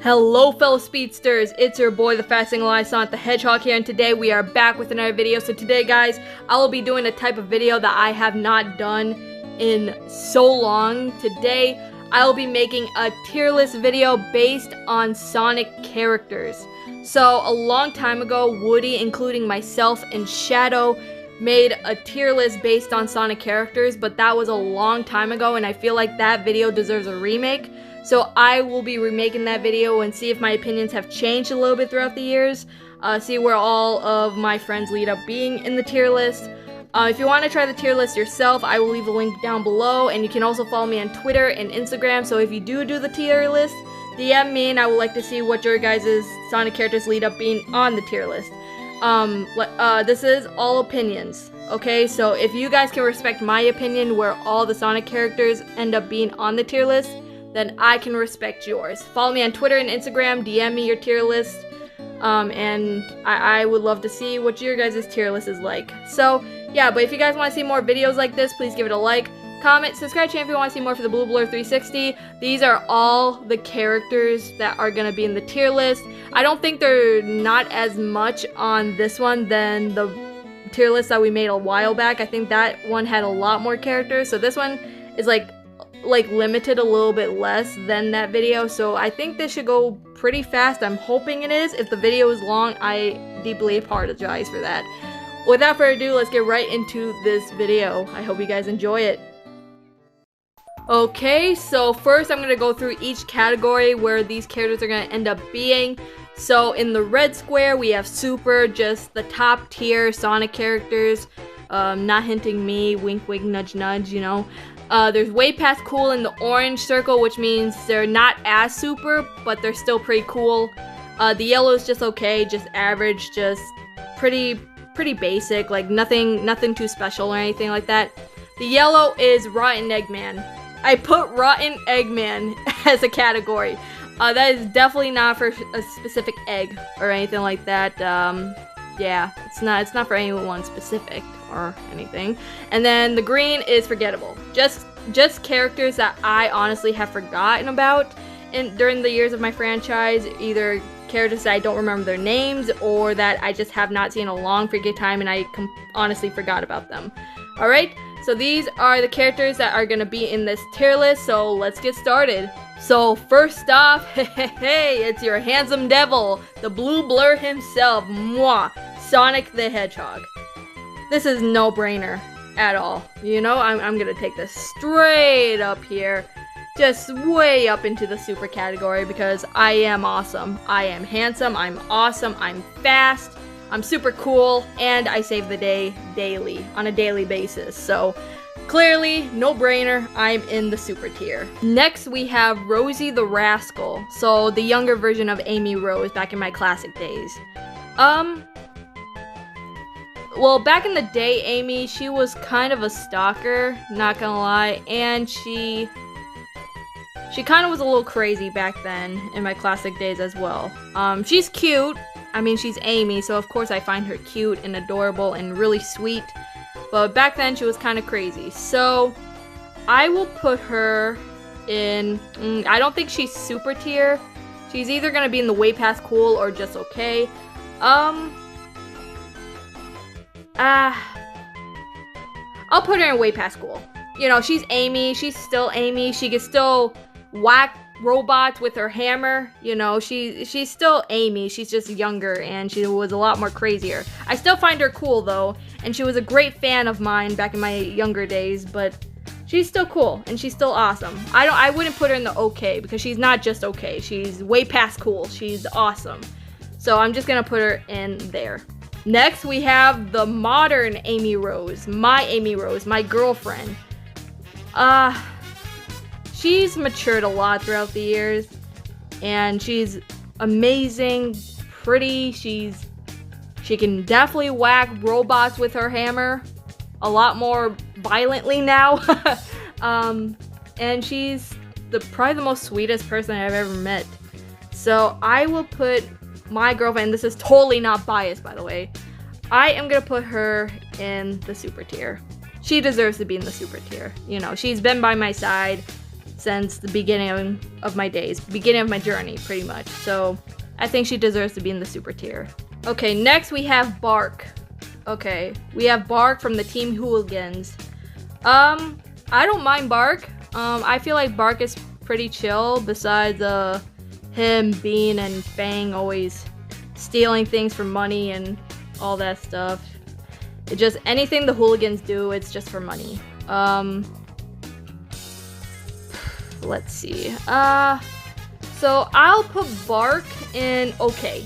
Hello fellow speedsters, it's your boy the fastest alive Sonic the Hedgehog here, and today we are back with another video. So today guys, I will be doing a type of video that I have not done in so long. Today, I will be making a tier list video based on Sonic characters. So a long time ago, Woody, including myself and Shadow, made a tier list based on Sonic characters, but that was a long time ago and I feel like that video deserves a remake. So I will be remaking that video and see if my opinions have changed a little bit throughout the years. See where all of my friends lead up being in the tier list. If you want to try the tier list yourself, I will leave a link down below, and you can also follow me on Twitter and Instagram. So if you do the tier list, DM me and I would like to see what your guys' Sonic characters lead up being on the tier list. This is all opinions, okay? So if you guys can respect my opinion where all the Sonic characters end up being on the tier list, then I can respect yours. Follow me on Twitter and Instagram, DM me your tier list, and I would love to see what your guys' tier list is like. So, yeah, but if you guys want to see more videos like this, please give it a like, comment, subscribe channel if you want to see more for the Blue Blur 360. These are all the characters that are going to be in the tier list. I don't think they're not as much on this one than the tier list that we made a while back. I think that one had a lot more characters, so this one is like limited a little bit less than that video, so I think this should go pretty fast. I'm hoping it is. If the video is long, I deeply apologize for that. Without further ado, let's get right into this video. I hope you guys enjoy it. Okay, so first I'm going to go through each category where these characters are going to end up being. So in the red square, we have Super, just the top tier Sonic characters. Not hinting me, wink wink, nudge nudge, you know. There's way past cool in the orange circle, which means they're not as super, but they're still pretty cool. The yellow is just okay, just average, just pretty basic, like nothing too special or anything like that. The yellow is Rotten Eggman. I put Rotten Eggman as a category. That is definitely not for a specific egg or anything like that. Yeah, it's not for anyone specific or anything. And then the green is forgettable. Just characters that I honestly have forgotten about during the years of my franchise. Either characters that I don't remember their names or that I just have not seen in a long freaking time and I honestly forgot about them. Alright, so these are the characters that are going to be in this tier list, so let's get started. So first off, hey, it's your handsome devil, the Blue Blur himself, moi, Sonic the Hedgehog. This is no brainer at all. You know, I'm gonna take this straight up here, just way up into the super category because I am awesome. I am handsome, I'm awesome, I'm fast, I'm super cool, and I save the day daily, on a daily basis. So clearly, no brainer, I'm in the super tier. Next, we have Rosie the Rascal. So the younger version of Amy Rose back in my classic days. Well, back in the day, Amy, she was kind of a stalker, not gonna lie, and she kind of was a little crazy back then in my classic days as well. She's cute. I mean, she's Amy, so of course I find her cute and adorable and really sweet. But back then, she was kind of crazy. So, I will put her in... I don't think she's super tier. She's either going to be in the way past cool or just okay. I'll put her in way past cool. You know, she's Amy. She's still Amy. She can still whack robots with her hammer. You know, she's still Amy. She's just younger and she was a lot more crazier. I still find her cool though, and she was a great fan of mine back in my younger days, but she's still cool and she's still awesome. I wouldn't put her in the okay because she's not just okay. She's way past cool. She's awesome. So I'm just gonna put her in there. Next, we have the modern Amy Rose, my girlfriend. She's matured a lot throughout the years, and she's amazing, pretty. She can definitely whack robots with her hammer a lot more violently now. And she's probably the most sweetest person I've ever met. So I will put my girlfriend, this is totally not biased by the way, I am gonna put her in the super tier. She deserves to be in the super tier. You know, she's been by my side since the beginning of my days, beginning of my journey, pretty much. So I think she deserves to be in the super tier. Okay, next we have Bark. Okay, we have Bark from the Team Hooligans. I don't mind Bark. I feel like Bark is pretty chill, besides him, Bean, and Fang always stealing things for money and all that stuff. It just, anything the Hooligans do, it's just for money. Let's see. So I'll put Bark in okay.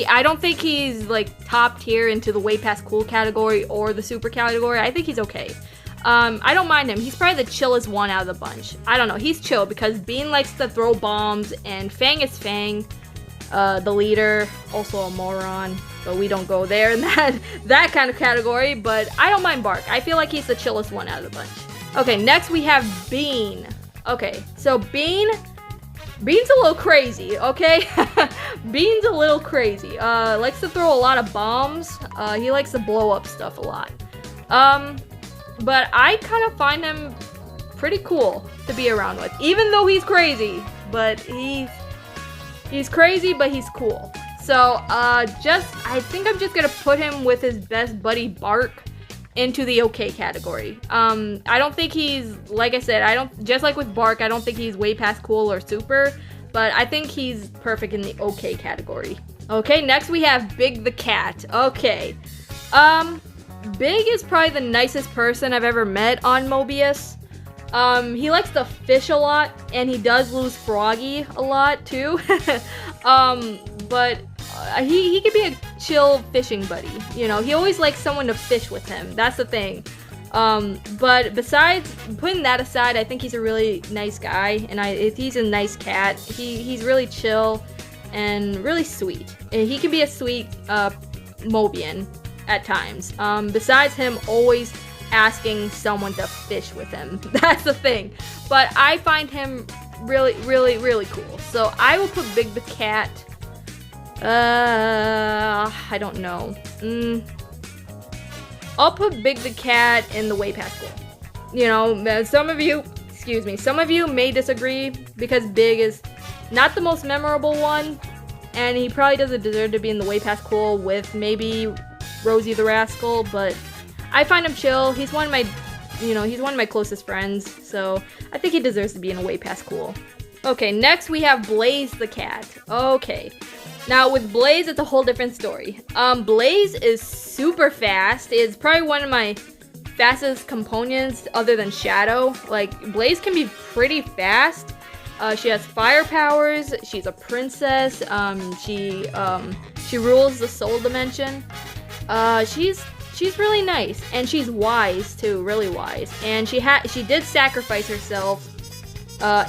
I don't think he's like top tier into the way past cool category or the super category. I think he's okay. I don't mind him. He's probably the chillest one out of the bunch. I don't know. He's chill because Bean likes to throw bombs and Fang is Fang, the leader, also a moron. But we don't go there in that kind of category. But I don't mind Bark. I feel like he's the chillest one out of the bunch. Okay, next we have Bean. Okay, so Bean's a little crazy, okay? Bean's a little crazy. Likes to throw a lot of bombs. He likes to blow up stuff a lot. But I kind of find him pretty cool to be around with. Even though he's crazy, but he's crazy, but he's cool. So, I think I'm just gonna put him with his best buddy Bark into the okay category. I don't think he's, like I said, just like with Bark, I don't think he's way past cool or super, but I think he's perfect in the okay category. Okay, next we have Big the Cat. Okay. Big is probably the nicest person I've ever met on Mobius. He likes to fish a lot, and he does lose Froggy a lot too. But he could be a chill fishing buddy. You know, he always likes someone to fish with him. That's the thing. But besides putting that aside, I think he's a really nice guy, and he's a nice cat. He's really chill and really sweet. And he can be a sweet Mobian at times. Besides him always asking someone to fish with him. That's the thing. But I find him really, really, really cool. So I will put Big the Cat. I don't know. I'll put Big the Cat in the way past cool. You know, some of you may disagree because Big is not the most memorable one, and he probably doesn't deserve to be in the way past cool with maybe Rosie the Rascal, but I find him chill. He's one of my closest friends, so I think he deserves to be in a way past cool. Okay, next we have Blaze the Cat. Okay. Now, with Blaze, it's a whole different story. Blaze is super fast. It's probably one of my fastest components other than Shadow. Like, Blaze can be pretty fast. She has fire powers. She's a princess. She rules the soul dimension. She's really nice, and she's wise too, really wise. And she did sacrifice herself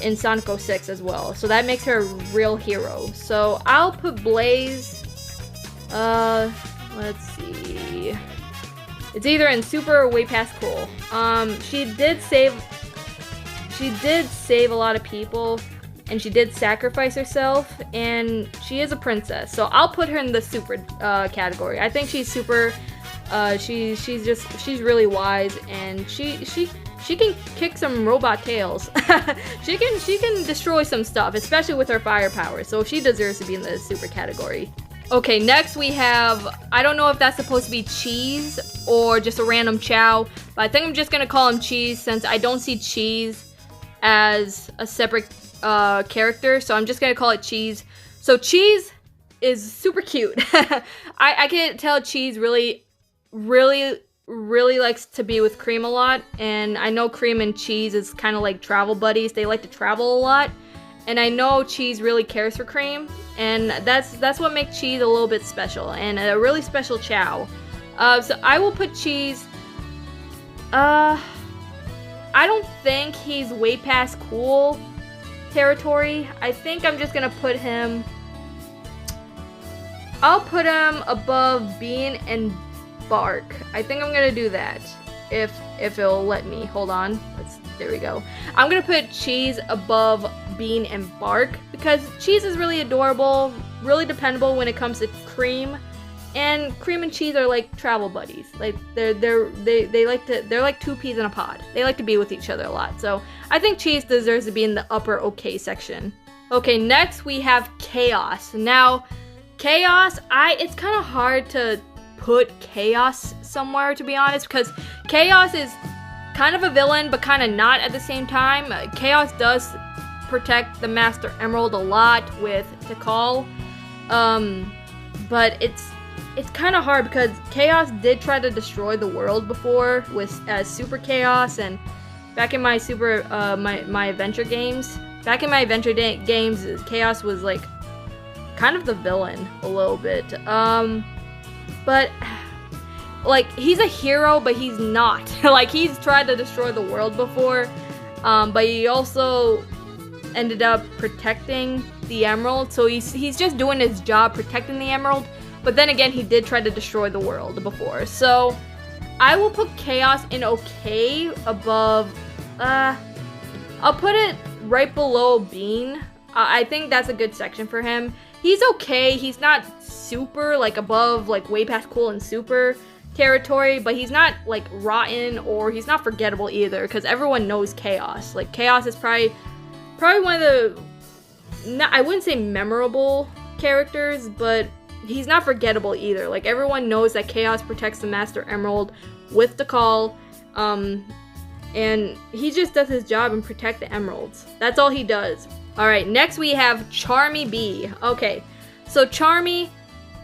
in Sonic 06 as well, so that makes her a real hero. So I'll put Blaze. Let's see. It's either in super or way past cool. She did save a lot of people, and she did sacrifice herself, and she is a princess. So I'll put her in the super category. I think she's super. She's really wise, and she can kick some robot tails. she can destroy some stuff, especially with her fire power. So she deserves to be in the super category. Okay, next we have, I don't know if that's supposed to be Cheese or just a random Chow, but I think I'm just gonna call him Cheese since I don't see Cheese as a separate character, so I'm just gonna call it Cheese. So Cheese is super cute. I can tell Cheese really likes to be with Cream a lot, and I know Cream and Cheese is kind of like travel buddies. They like to travel a lot, and I know Cheese really cares for Cream, and that's what makes Cheese a little bit special and a really special Chow. So I will put Cheese. I don't think he's way past cool territory. I think I'm just gonna put him. I'll put him above Bean and Bark. I think I'm gonna do that if it'll let me. Hold on. There we go. I'm gonna put Cheese above Bean and Bark because Cheese is really adorable, really dependable when it comes to Cream, and Cream and Cheese are like travel buddies. Like they're like two peas in a pod. They like to be with each other a lot. So I think Cheese deserves to be in the upper okay section. Okay, next we have Chaos. Now, Chaos, it's kind of hard to put Chaos somewhere, to be honest, because Chaos is kind of a villain, but kind of not at the same time. Chaos does protect the Master Emerald a lot with Tikal, but it's kind of hard because Chaos did try to destroy the world before as Super Chaos, and back in my my adventure games. Back in my adventure games, Chaos was like kind of the villain a little bit. But like he's a hero, but he's not. Like he's tried to destroy the world before, but he also ended up protecting the emerald. So he's just doing his job protecting the emerald. But then again, he did try to destroy the world before. So I will put Chaos in okay above. I'll put it right below Bean. I think that's a good section for him. He's okay. He's not super like above like way past cool and super territory, but he's not like rotten or he's not forgettable either because everyone knows Chaos. Like Chaos is probably one of the I wouldn't say memorable characters, but he's not forgettable either. Like everyone knows that Chaos protects the Master Emerald with the call. And he just does his job and protect the emeralds. That's all he does. Alright, next we have Charmy B. Okay, so Charmy,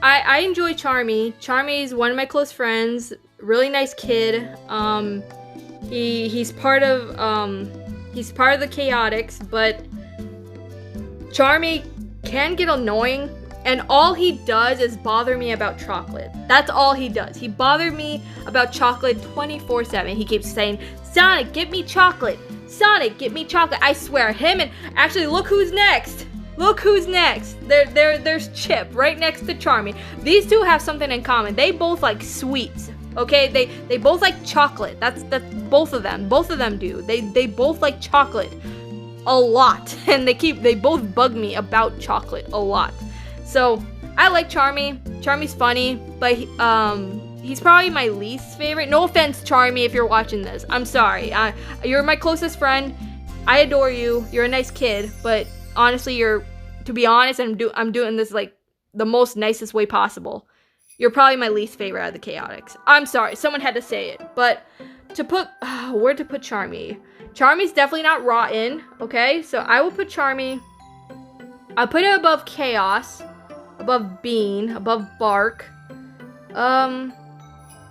I enjoy Charmy. Charmy is one of my close friends. Really nice kid. He's part of the Chaotix, but Charmy can get annoying. And all he does is bother me about chocolate. That's all he does. He bothered me about chocolate 24/7. He keeps saying, Sonic, get me chocolate. Sonic, get me chocolate. I swear, him and... Actually, look who's next. Look who's next. There's Chip right next to Charmy. These two have something in common. They both like sweets. Okay? They both like chocolate. That's both of them. Both of them do. They both like chocolate a lot. And they both bug me about chocolate a lot. So, I like Charmy. Charmy's funny, but he's probably my least favorite. No offense, Charmy, if you're watching this. I'm sorry. You're my closest friend. I adore you. You're a nice kid, but honestly, to be honest, I'm doing this like the most nicest way possible. You're probably my least favorite out of the Chaotix. I'm sorry. Someone had to say it. But where to put Charmy? Charmy's definitely not rotten, okay? So, I will put Charmy. I'll put it above Chaos. Above Bean, above Bark, and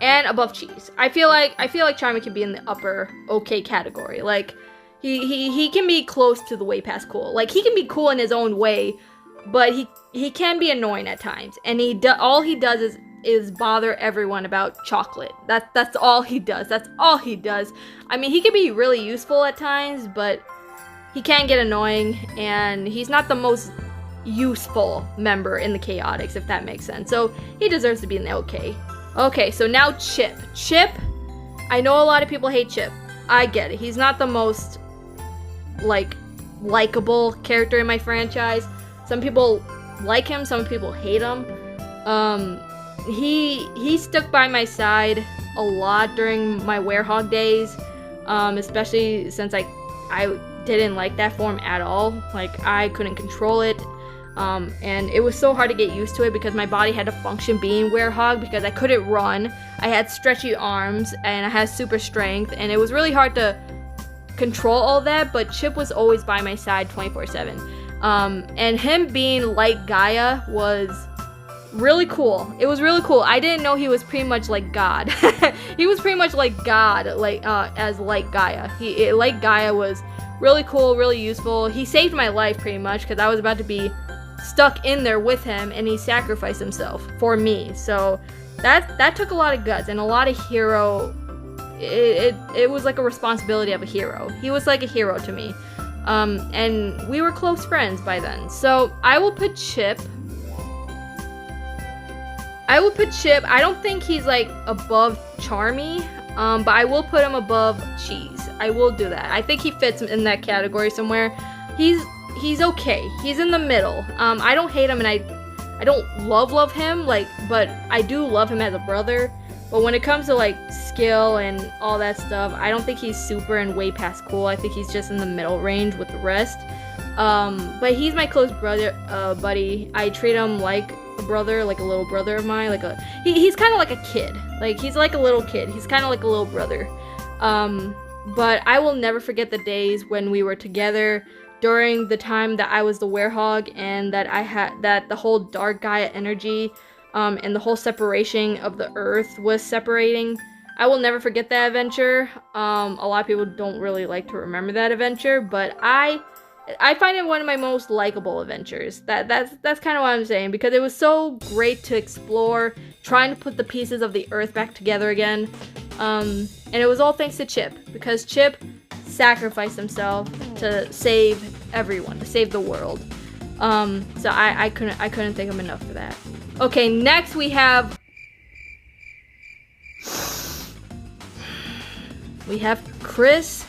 above Cheese. I feel like Charmy can be in the upper okay category. Like he can be close to the way past cool. Like he can be cool in his own way, but he can be annoying at times. And all he does is bother everyone about chocolate. That's all he does. That's all he does. I mean, he can be really useful at times, but he can get annoying, and he's not the most useful member in the Chaotix, if that makes sense. So he deserves to be in the okay. Okay, so now Chip. Chip, I know a lot of people hate Chip. I get it. He's not the most likable character in my franchise. Some people like him, some people hate him. He stuck by my side a lot during my Werehog days, especially since I didn't like that form at all. Like I couldn't control it. And it was so hard to get used to it because my body had to function being Werehog because I couldn't run. I had stretchy arms and I had super strength, and it was really hard to control all that, but Chip was always by my side 24/7. And him being like Gaia was really cool. It was really cool. I didn't know he was pretty much like God. He was pretty much like God, as like Gaia. Like Gaia was really cool, really useful. He saved my life pretty much because I was about to be stuck in there with him, and he sacrificed himself for me. So that took a lot of guts and a lot of hero. It was like a responsibility of a hero. He was like a hero to me, and we were close friends by then. So I will put Chip. I don't think he's like above Charmy, but I will put him above Cheese. I will do that. I think he fits in that category somewhere. He's okay. He's in the middle. I don't hate him, and I don't love him, like, but I do love him as a brother. But when it comes to like skill and all that stuff, I don't think he's super and way past cool. I think he's just in the middle range with the rest. But he's my close brother, buddy. I treat him like a brother, like a little brother of mine. He's kind of like a kid. Like, he's like a little kid. He's kind of like a little brother. But I will never forget the days when we were together during the time that I was the Hedgehog and that I had that the whole dark Gaia energy, and the whole separation of the Earth was separating. I will never forget that adventure. A lot of people don't really like to remember that adventure, but I find it one of my most likable adventures. That's kind of what I'm saying, because it was so great to explore, trying to put the pieces of the Earth back together again. And it was all thanks to Chip, because Chip sacrificed himself to save everyone, to save the world. So I couldn't thank him enough for that. Okay, next we have Chris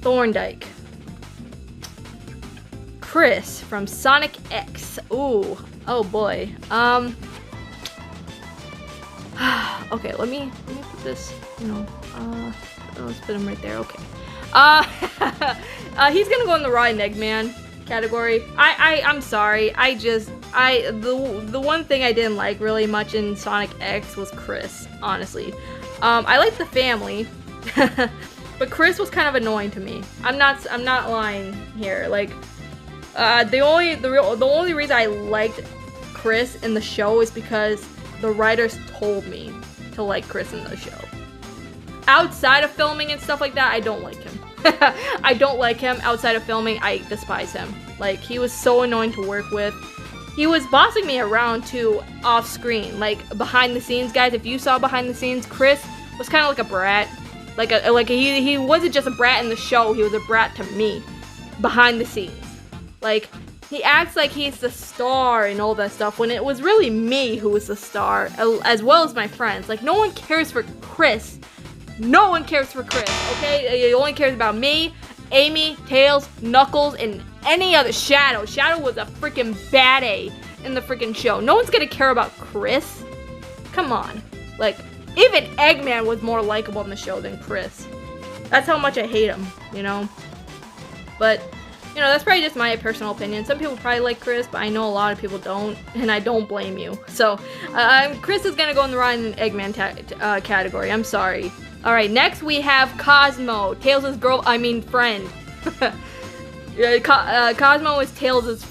Thorndike. Chris from Sonic X. Ooh, oh boy. Okay, let me put this, let's put him right there. Okay. He's gonna go in the Rotten Eggman category. I'm sorry. The one thing I didn't like really much in Sonic X was Chris, honestly. I like the family, but Chris was kind of annoying to me. I'm not lying here. Like, the only reason I liked Chris in the show is because the writers told me to like Chris in the show. Outside of filming and stuff like that, I don't like him. I don't like him. Outside of filming, I despise him. Like, he was so annoying to work with. He was bossing me around too, off screen. Like, behind the scenes, guys, if you saw behind the scenes, Chris was kind of like a brat. He wasn't just a brat in the show, he was a brat to me. Behind the scenes. Like, he acts like he's the star and all that stuff, when it was really me who was the star, as well as my friends. Like, no one cares for Chris. No one cares for Chris, okay? He only cares about me, Amy, Tails, Knuckles, and any other. Shadow. Shadow was a freaking baddie in the freaking show. No one's gonna care about Chris. Come on. Like, even Eggman was more likable in the show than Chris. That's how much I hate him, But, that's probably just my personal opinion. Some people probably like Chris, but I know a lot of people don't, and I don't blame you. So, Chris is gonna go in the Rotten Eggman category. I'm sorry. Alright, next we have Cosmo, Tails' friend. Cosmo is Tails'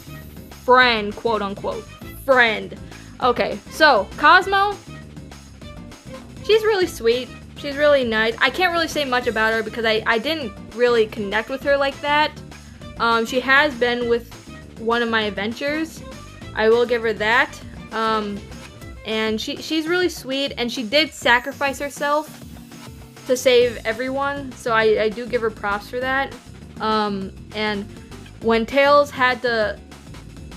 friend, quote unquote. Friend. Okay, so, Cosmo, she's really sweet. She's really nice. I can't really say much about her because I didn't really connect with her like that. She has been with one of my adventures. I will give her that. And she's really sweet, and she did sacrifice herself to save everyone, so I do give her props for that. And when Tails had to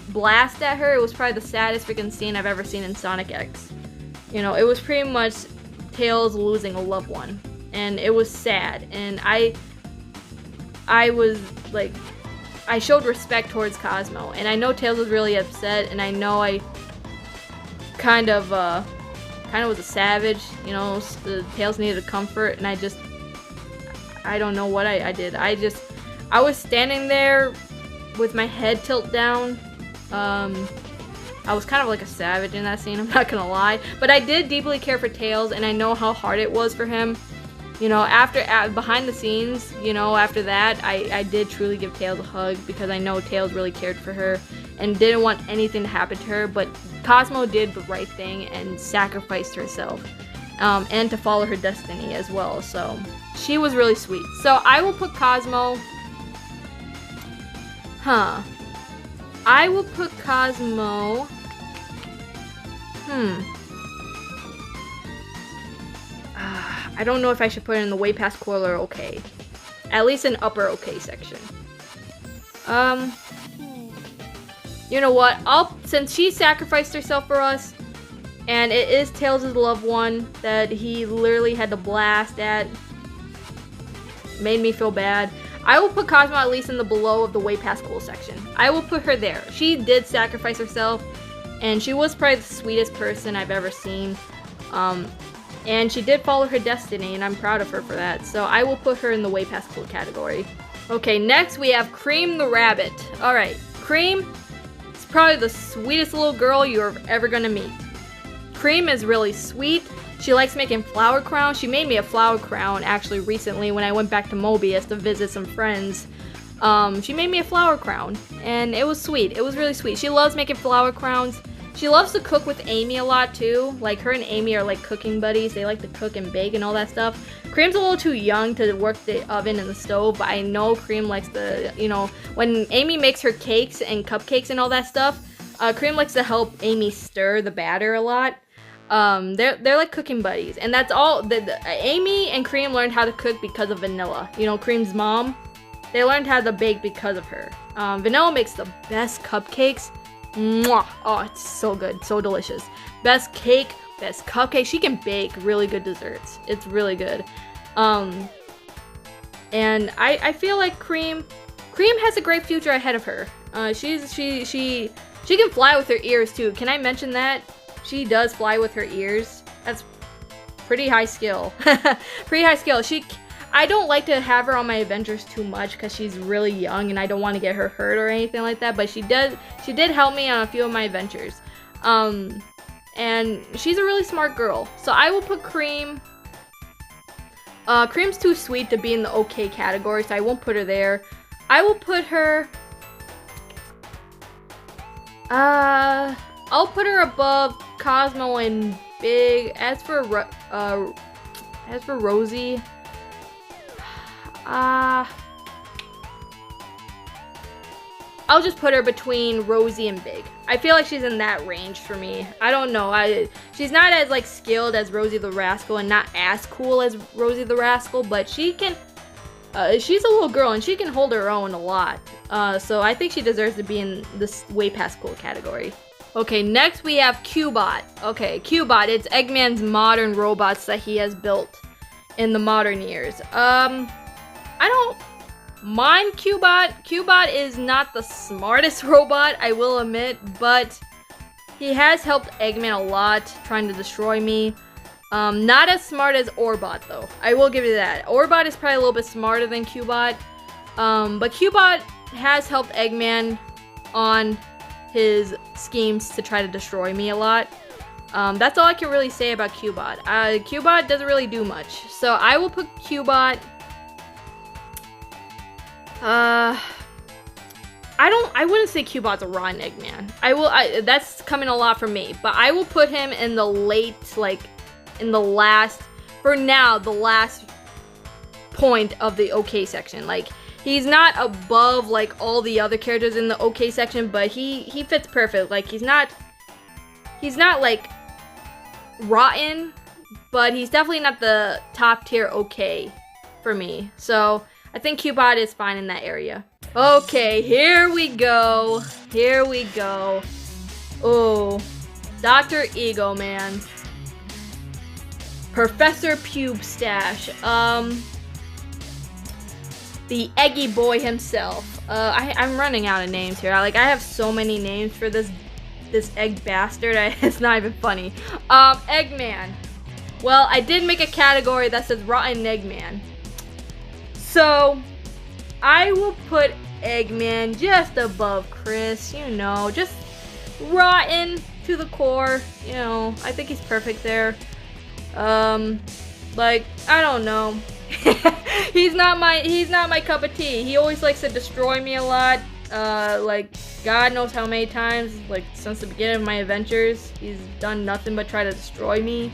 blast at her, it was probably the saddest freaking scene I've ever seen in Sonic X. It was pretty much Tails losing a loved one, and it was sad, and I was like, I showed respect towards Cosmo, and I know Tails was really upset, and I know I kind of was a savage, the Tails needed comfort, and I don't know what I did. I was standing there with my head tilt down. I was kind of like a savage in that scene, I'm not gonna lie, but I did deeply care for Tails, and I know how hard it was for him. Behind the scenes, after that, I did truly give Tails a hug, because I know Tails really cared for her and didn't want anything to happen to her, but Cosmo did the right thing and sacrificed herself, and to follow her destiny as well, so she was really sweet. So I will put Cosmo, I will put Cosmo, I don't know if I should put it in the way past cool or okay. At least an upper okay section. You know what? Since she sacrificed herself for us, and it is Tails' loved one that he literally had to blast at, made me feel bad. I will put Cosmo at least in the below of the way past cool section. I will put her there. She did sacrifice herself, and she was probably the sweetest person I've ever seen. And she did follow her destiny, and I'm proud of her for that. So I will put her in the way past cool category. Okay, next we have Cream the Rabbit. Alright, Cream is probably the sweetest little girl you're ever gonna meet. Cream is really sweet. She likes making flower crowns. She made me a flower crown actually recently when I went back to Mobius to visit some friends. She made me a flower crown, and it was sweet. It was really sweet. She loves making flower crowns. She loves to cook with Amy a lot too. Like, her and Amy are like cooking buddies. They like to cook and bake and all that stuff. Cream's a little too young to work the oven and the stove, but I know Cream likes to, you know, when Amy makes her cakes and cupcakes and all that stuff, Cream likes to help Amy stir the batter a lot. They're like cooking buddies, and that's all. Amy and Cream learned how to cook because of Vanilla. You know, Cream's mom. They learned how to bake because of her. Vanilla makes the best cupcakes. Mwah! Oh, it's so good, so delicious. Best cake, best cupcake. She can bake really good desserts. It's really good. And I feel like Cream has a great future ahead of her. She can fly with her ears too. Can I mention that? She does fly with her ears. That's pretty high skill. Pretty high skill. I don't like to have her on my adventures too much because she's really young and I don't want to get her hurt or anything like that, but she did help me on a few of my adventures. And she's a really smart girl. So I will put Cream. Cream's too sweet to be in the okay category, so I won't put her there. I will put her... I'll put her above Cosmo and Big. As for Rosie... I'll just put her between Rosie and Big. I feel like she's in that range for me. I don't know. She's not as like skilled as Rosie the Rascal and not as cool as Rosie the Rascal, but she can. She's a little girl and she can hold her own a lot. So I think she deserves to be in this way past cool category. Okay, next we have Cubot. Okay, Cubot. It's Eggman's modern robots that he has built in the modern years. I don't mind Cubot. Cubot is not the smartest robot, I will admit, but he has helped Eggman a lot, trying to destroy me. Not as smart as Orbot, though. I will give you that. Orbot is probably a little bit smarter than Cubot, but Cubot has helped Eggman on his schemes to try to destroy me a lot. That's all I can really say about Cubot. Cubot doesn't really do much, so I will put Cubot... I wouldn't say Cubot's a rotten Eggman. That's coming a lot from me, but I will put him in the late, like, in the last, for now, the last point of the OK section. Like, he's not above, like, all the other characters in the OK section, but he fits perfect. Like, he's not, like, rotten, but he's definitely not the top tier OK for me. So... I think Cubot is fine in that area. Okay, here we go. Here we go. Oh, Dr. Ego Man. Professor Pube Stash. The Eggy Boy himself. I'm running out of names here. I have so many names for this egg bastard. It's not even funny. Eggman. Well, I did make a category that says Rotten Eggman. So, I will put Eggman just above Chris, you know, just rotten to the core, you know, I think he's perfect there. Like, I don't know. he's not my cup of tea. He always likes to destroy me a lot. Like, God knows how many times, like, since the beginning of my adventures, he's done nothing but try to destroy me.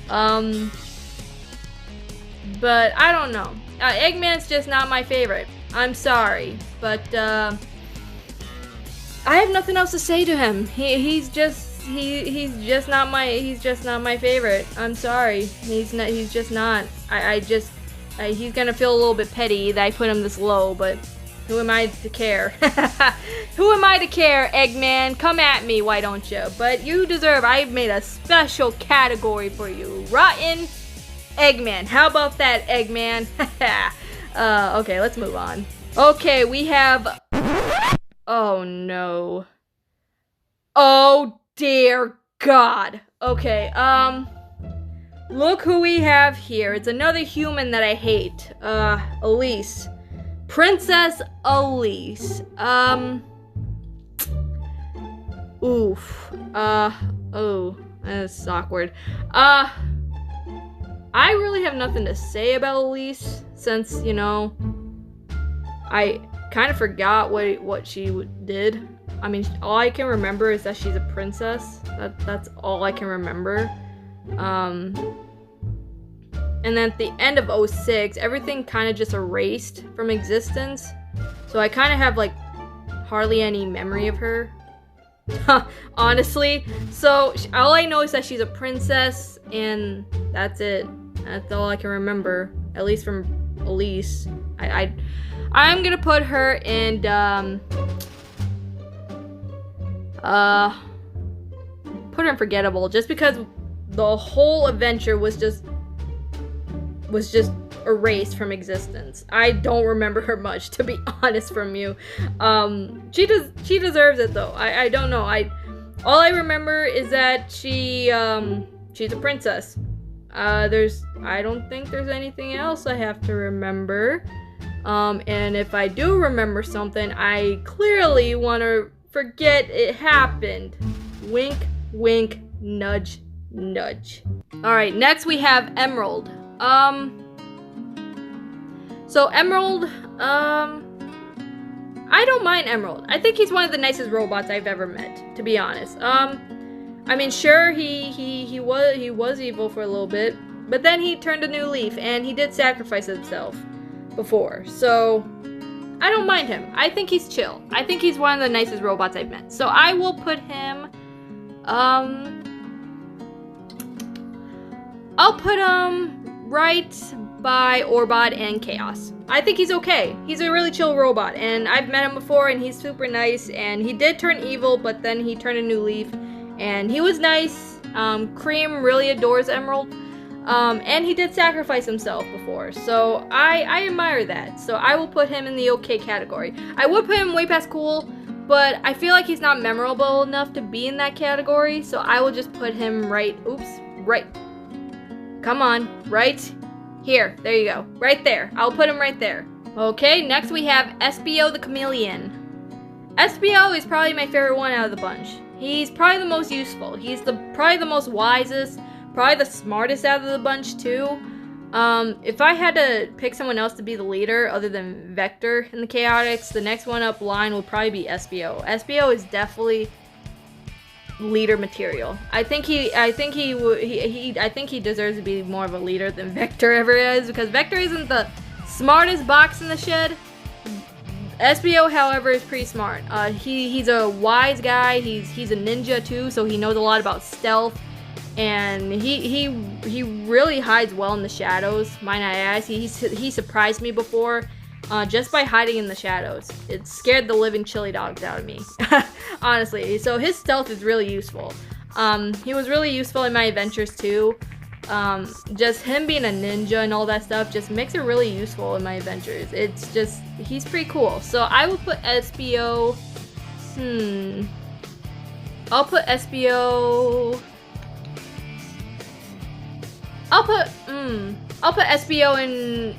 But I don't know. Eggman's just not my favorite. I'm sorry, but I have nothing else to say to him. He's just not my favorite. I'm sorry. He's just not. He's gonna feel a little bit petty that I put him this low, but who am I to care? Who am I to care, Eggman? Come at me, why don't you? But you deserve. I've made a special category for you. Rotten Eggman. How about that, Eggman? Okay, let's move on. Okay, we have... Oh, no. Oh, dear God. Okay, look who we have here. It's another human that I hate. Elise. Princess Elise. Oof. Oh, that's awkward. I really have nothing to say about Elise, since, you know, I kind of forgot what she did. I mean, all I can remember is that she's a princess. That's all I can remember. And then at the end of 06, everything kind of just erased from existence. So I kind of have, like, hardly any memory of her. Honestly. So, all I know is that she's a princess, and that's it. That's all I can remember. At least from Elise. I'm gonna put her in, put her in forgettable, just because the whole adventure was just erased from existence. I don't remember her much, to be honest from you. She deserves it though. I don't know. All I remember is that she's a princess. I don't think there's anything else I have to remember. And if I do remember something, I clearly want to forget it happened. Wink, wink, nudge, nudge. Alright, next we have Emerald. So Emerald, I don't mind Emerald. I think he's one of the nicest robots I've ever met, to be honest. I mean, sure, he was evil for a little bit, but then he turned a new leaf, and he did sacrifice himself before, so I don't mind him. I think he's chill. I think he's one of the nicest robots I've met. So I will put him, I'll put him right by Orbot and Chaos. I think he's okay. He's a really chill robot, and I've met him before, and he's super nice, and he did turn evil, but then he turned a new leaf, and he was nice. Cream really adores Emerald. And he did sacrifice himself before, so I admire that. So I will put him in the okay category. I would put him way past cool, but I feel like he's not memorable enough to be in that category, so I will just put him right, come on, right here, there you go, right there. I'll put him right there. Okay, next we have SBO the Chameleon. SBO is probably my favorite one out of the bunch. He's probably the most useful. He's probably the most wisest. Probably the smartest out of the bunch, too. If I had to pick someone else to be the leader, other than Vector in the Chaotix, the next one up line will probably be SBO. SBO is definitely leader material. I think he deserves to be more of a leader than Vector ever is, because Vector isn't the smartest box in the shed. SBO, however, is pretty smart. He's a wise guy. He's a ninja too, so he knows a lot about stealth. And he really hides well in the shadows, might I add. He surprised me before just by hiding in the shadows. It scared the living chili dogs out of me, honestly. So his stealth is really useful. He was really useful in my adventures too. Just him being a ninja and all that stuff just makes it really useful in my adventures. It's just, he's pretty cool. So I will put SBO, I'll put SBO... I'll put SBO in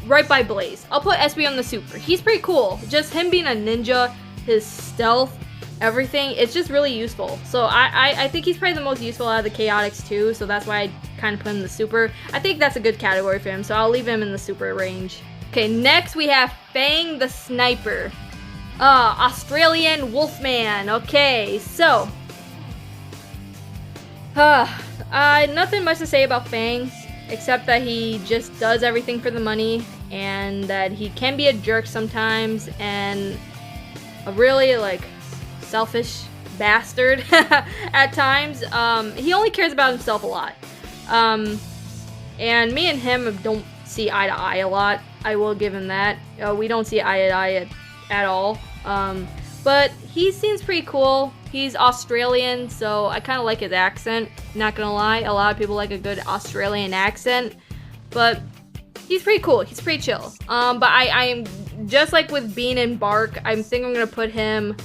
right by Blaze. I'll put SBO in the super. He's pretty cool. Just him being a ninja, his stealth, everything, it's just really useful. So I think he's probably the most useful out of the Chaotix too, so that's why I kind of put him in the super. I think that's a good category for him, so I'll leave him in the super range. Okay, next we have Fang the Sniper. Australian Wolfman. Okay, so... nothing much to say about Fang, except that he just does everything for the money, and that he can be a jerk sometimes, and a really, like, selfish bastard at times. He only cares about himself a lot. And me and him don't see eye to eye a lot. I will give him that. We don't see eye to eye at all. But he seems pretty cool. He's Australian, so I kind of like his accent. Not gonna lie, a lot of people like a good Australian accent. But he's pretty cool. He's pretty chill. But I am just like with Bean and Bark. I think I'm gonna put him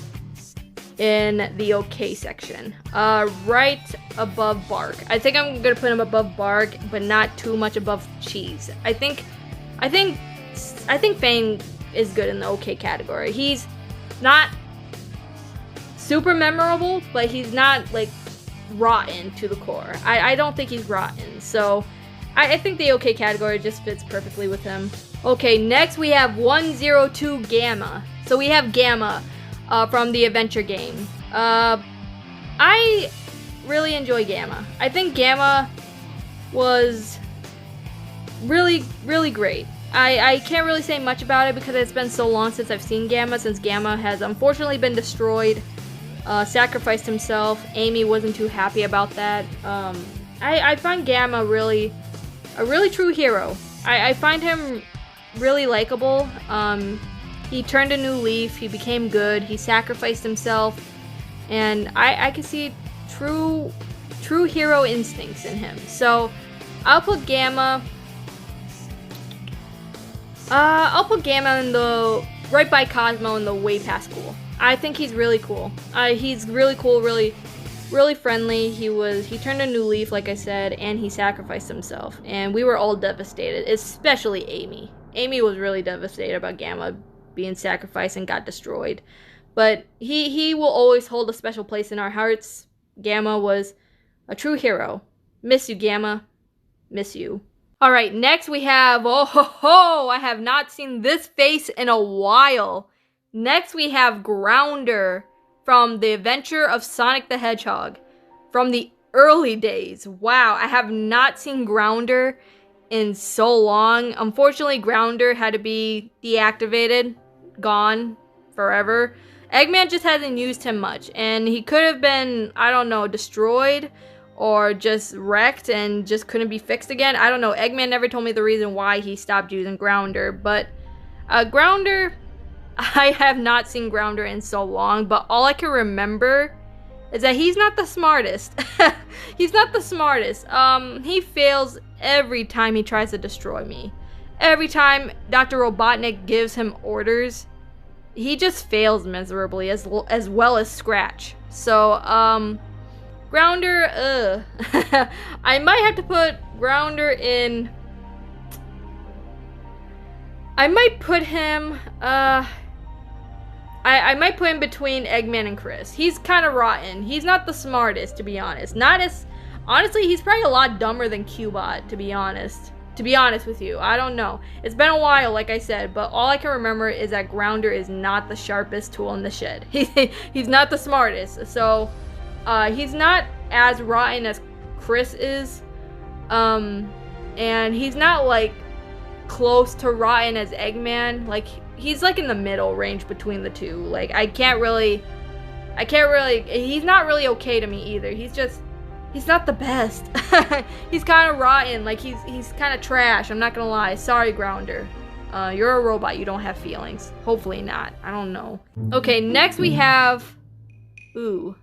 in the okay section, right above Bark. I think I'm gonna put him above Bark, but not too much above Cheese. I think Fang is good in the okay category. He's not super memorable, but he's not like rotten to the core. I don't think he's rotten, so I think the okay category just fits perfectly with him. Okay, next we have 102 Gamma. So we have Gamma from the adventure game. I really enjoy Gamma. I think Gamma was really, really great. I can't really say much about it because it's been so long since I've seen Gamma, since Gamma has unfortunately been destroyed, sacrificed himself. Amy wasn't too happy about that. I find Gamma a really true hero. I find him really likable. He turned a new leaf, he became good, he sacrificed himself, and I can see true hero instincts in him. So I'll put Gamma in the right by Cosmo in the way past cool. I think he's really cool. He's really cool, really friendly. He turned a new leaf, like I said, and he sacrificed himself. And we were all devastated, especially Amy. Amy was really devastated about Gamma being sacrificed and got destroyed. But he will always hold a special place in our hearts. Gamma was a true hero. Miss you, Gamma. Miss you. Alright, next we have, oh ho ho, I have not seen this face in a while. Next we have Grounder from The Adventure of Sonic the Hedgehog. From the early days. Wow, I have not seen Grounder in so long. Unfortunately, Grounder had to be deactivated, gone forever. Eggman just hasn't used him much, and he could have been, I don't know, destroyed or just wrecked and just couldn't be fixed again. I don't know. Eggman never told me the reason why he stopped using Grounder, but Grounder, I have not seen Grounder in so long, but all I can remember is that he's not the smartest. He's not the smartest. He fails every time he tries to destroy me. Every time Dr. Robotnik gives him orders, he just fails miserably, as well as Scratch. So, Grounder, I might have to put Grounder in... I might put him, I might put him between Eggman and Chris. He's kind of rotten. He's not the smartest, to be honest. Honestly, he's probably a lot dumber than Cubot, to be honest. To be honest with you, I don't know. It's been a while, like I said, but all I can remember is that Grounder is not the sharpest tool in the shed. He's not the smartest, so he's not as rotten as Chris is, and he's not like close to rotten as Eggman. Like, he's like in the middle range between the two. Like, I can't really, he's not really okay to me either. He's not the best. He's kind of rotten. Like, he's kind of trash. I'm not gonna lie. Sorry, Grounder. You're a robot. You don't have feelings. Hopefully not. I don't know. Okay, next we have... Ooh.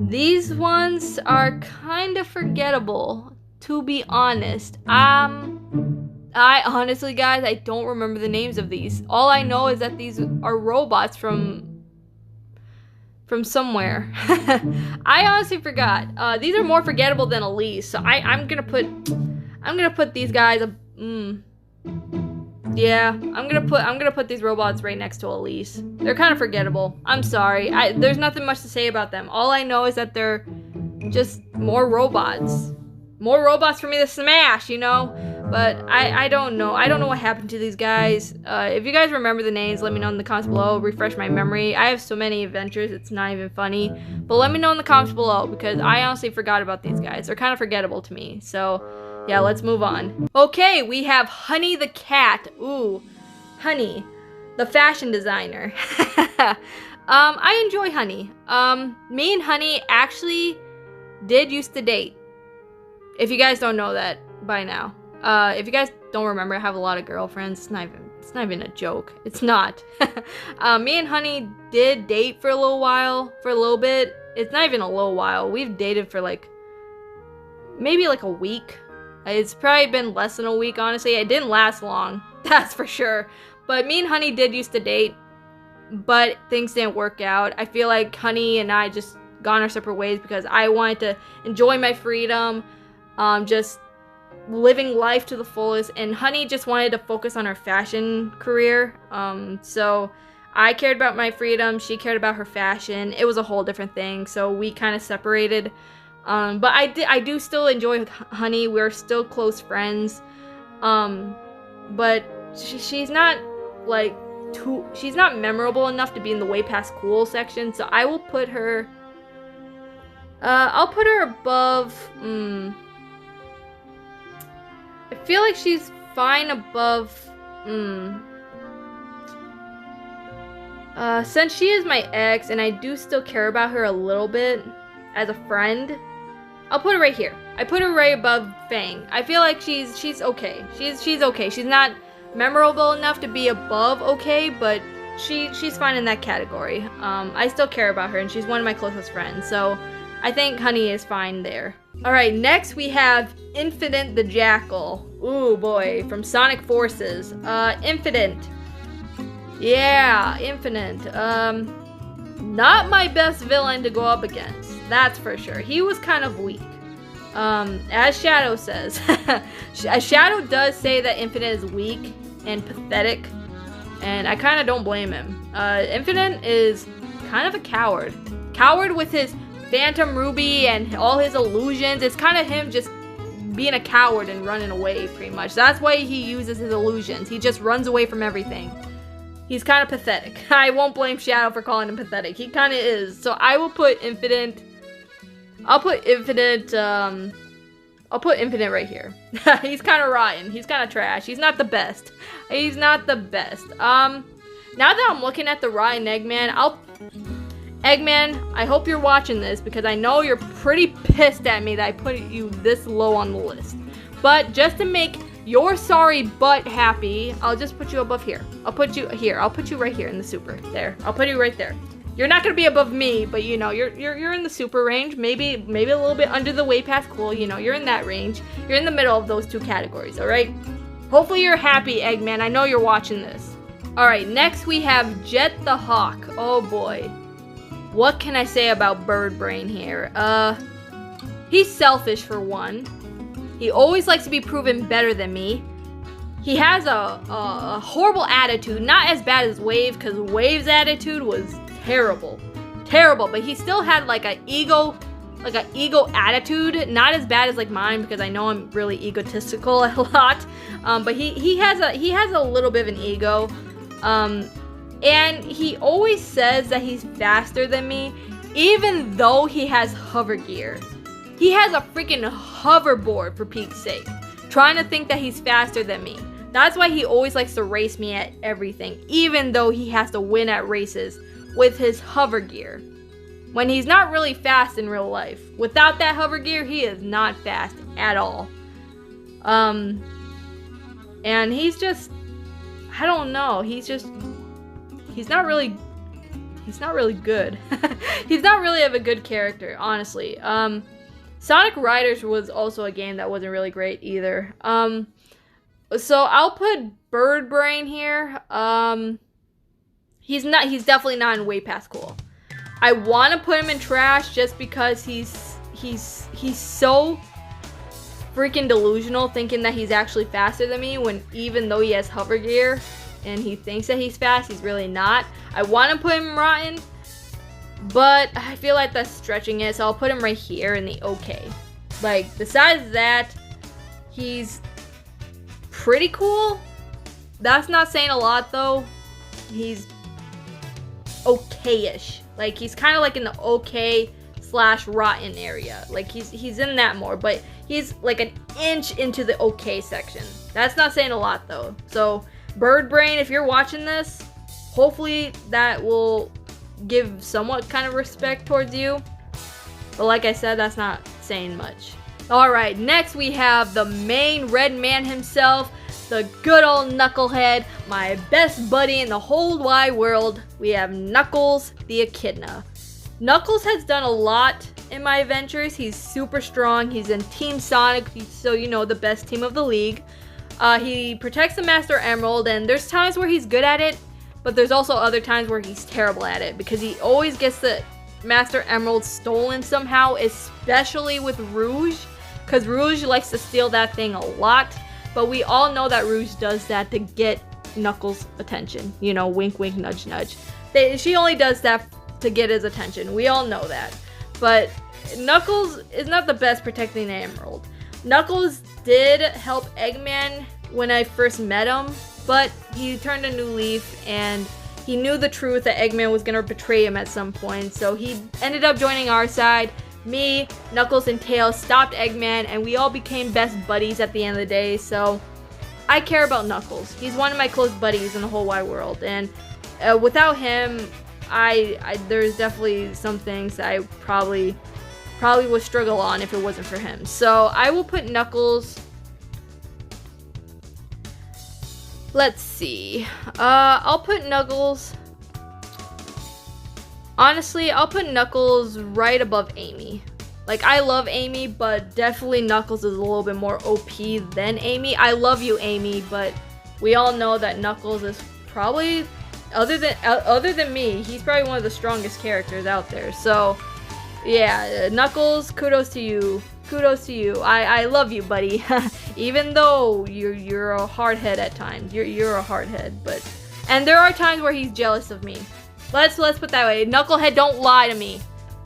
These ones are kind of forgettable, to be honest. I honestly, guys, I don't remember the names of these. All I know is that these are robots from somewhere. I honestly forgot. These are more forgettable than Elise, so I'm gonna put these guys. Yeah, I'm gonna put these robots right next to Elise. They're kind of forgettable. I'm sorry. There's nothing much to say about them. All I know is that they're just more robots. More robots for me to smash, you know? But I don't know. I don't know what happened to these guys. If you guys remember the names, let me know in the comments below. Refresh my memory. I have so many adventures, it's not even funny. But let me know in the comments below, because I honestly forgot about these guys. They're kind of forgettable to me. So, yeah, let's move on. Okay, we have Honey the cat. Ooh, Honey, the fashion designer. I enjoy Honey. Me and Honey actually did used to date. If you guys don't know that by now. If you guys don't remember, I have a lot of girlfriends. It's not even a joke. It's not. Me and Honey did date for a little bit. It's not even a little while. We've dated for like, maybe like a week. It's probably been less than a week, honestly. It didn't last long, that's for sure. But me and Honey did used to date, but things didn't work out. I feel like Honey and I just gone our separate ways because I wanted to enjoy my freedom, just living life to the fullest, and Honey just wanted to focus on her fashion career. So I cared about my freedom, she cared about her fashion. It was a whole different thing, so we kind of separated. But I do still enjoy Honey. We're still close friends. But she's not like she's not memorable enough to be in the way past cool section. So I will put her. I'll put her above. I feel like she's fine above. Since she is my ex and I do still care about her a little bit as a friend, I'll put her right here. I put her right above Fang. I feel like she's okay. She's okay. She's not memorable enough to be above okay, but she's fine in that category. I still care about her and she's one of my closest friends, so I think Honey is fine there. Alright, next we have Infinite the Jackal. Ooh boy, from Sonic Forces. Infinite. Yeah, Infinite. Not my best villain to go up against, that's for sure. He was kind of weak. As Shadow says. Shadow does say that Infinite is weak and pathetic, and I kind of don't blame him. Infinite is kind of a coward. Coward with his Phantom Ruby and all his illusions. It's kind of him just being a coward and running away, pretty much. That's why he uses his illusions. He just runs away from everything. He's kind of pathetic. I won't blame Shadow for calling him pathetic. He kind of is. So I will put Infinite. I'll put Infinite right here. He's kind of rotten. He's kind of trash. He's not the best. He's not the best. Now that I'm looking at the rotten Eggman, Eggman, I hope you're watching this because I know you're pretty pissed at me that I put you this low on the list. But just to make your sorry butt happy, I'll just put you above here. I'll put you here. I'll put you right here in the super. There. I'll put you right there. You're not gonna be above me, but you know, you're in the super range. Maybe a little bit under the way past cool. You know, you're in that range. You're in the middle of those two categories. All right. Hopefully you're happy, Eggman. I know you're watching this. All right. Next we have Jet the Hawk. Oh boy. What can I say about Bird Brain here? He's selfish for one. He always likes to be proven better than me. He has a horrible attitude. Not as bad as Wave, because Wave's attitude was terrible. Terrible, but he still had like an ego attitude. Not as bad as like mine, because I know I'm really egotistical a lot. But he has a little bit of an ego. And he always says that he's faster than me, even though he has hover gear. He has a freaking hoverboard, for Pete's sake, trying to think that he's faster than me. That's why he always likes to race me at everything, even though he has to win at races with his hover gear, when he's not really fast in real life. Without that hover gear, he is not fast at all. And he's just, I don't know, he's not really good. He's not really of a good character, honestly. Sonic Riders was also a game that wasn't really great either. So I'll put Bird Brain here. He's definitely not in way past cool. I want to put him in trash just because he's so freaking delusional, thinking that he's actually faster than me, when even though he has hover gear and he thinks that he's fast, he's really not. I want to put him rotten, but I feel like that's stretching it, so I'll put him right here in the okay. Like, besides that, he's pretty cool. That's not saying a lot, though. He's okay-ish. Like, he's kind of like in the okay/rotten area. Like, he's in that more, but he's like an inch into the okay section. That's not saying a lot, though. So, Bird Brain, if you're watching this, hopefully that will give somewhat kind of respect towards you. But like I said, that's not saying much. Alright, next we have the main red man himself, the good old Knucklehead, my best buddy in the whole wide world. We have Knuckles the Echidna. Knuckles has done a lot in my adventures. He's super strong. He's in Team Sonic, so you know, the best team of the league. He protects the Master Emerald, and there's times where he's good at it, but there's also other times where he's terrible at it, because he always gets the Master Emerald stolen somehow, especially with Rouge, because Rouge likes to steal that thing a lot, but we all know that Rouge does that to get Knuckles' attention. You know, wink wink, nudge nudge. She only does that to get his attention. We all know that. But Knuckles is not the best protecting the Emerald. Knuckles did help Eggman when I first met him, but he turned a new leaf and he knew the truth that Eggman was going to betray him at some point, so he ended up joining our side. Me, Knuckles, and Tails stopped Eggman, and we all became best buddies at the end of the day, so I care about Knuckles. He's one of my close buddies in the whole wide world, and without him, there's definitely some things that I probably would struggle on if it wasn't for him. So I will put Knuckles. Let's see. I'll put Knuckles. Honestly, I'll put Knuckles right above Amy. Like, I love Amy, but definitely Knuckles is a little bit more OP than Amy. I love you, Amy, but we all know that Knuckles is probably, other than me, he's probably one of the strongest characters out there. So, yeah, Knuckles, kudos to you. Kudos to you. I love you, buddy. Even though you're a hardhead at times. You're a hardhead, but, and there are times where he's jealous of me. Let's put that way. Knucklehead, don't lie to me.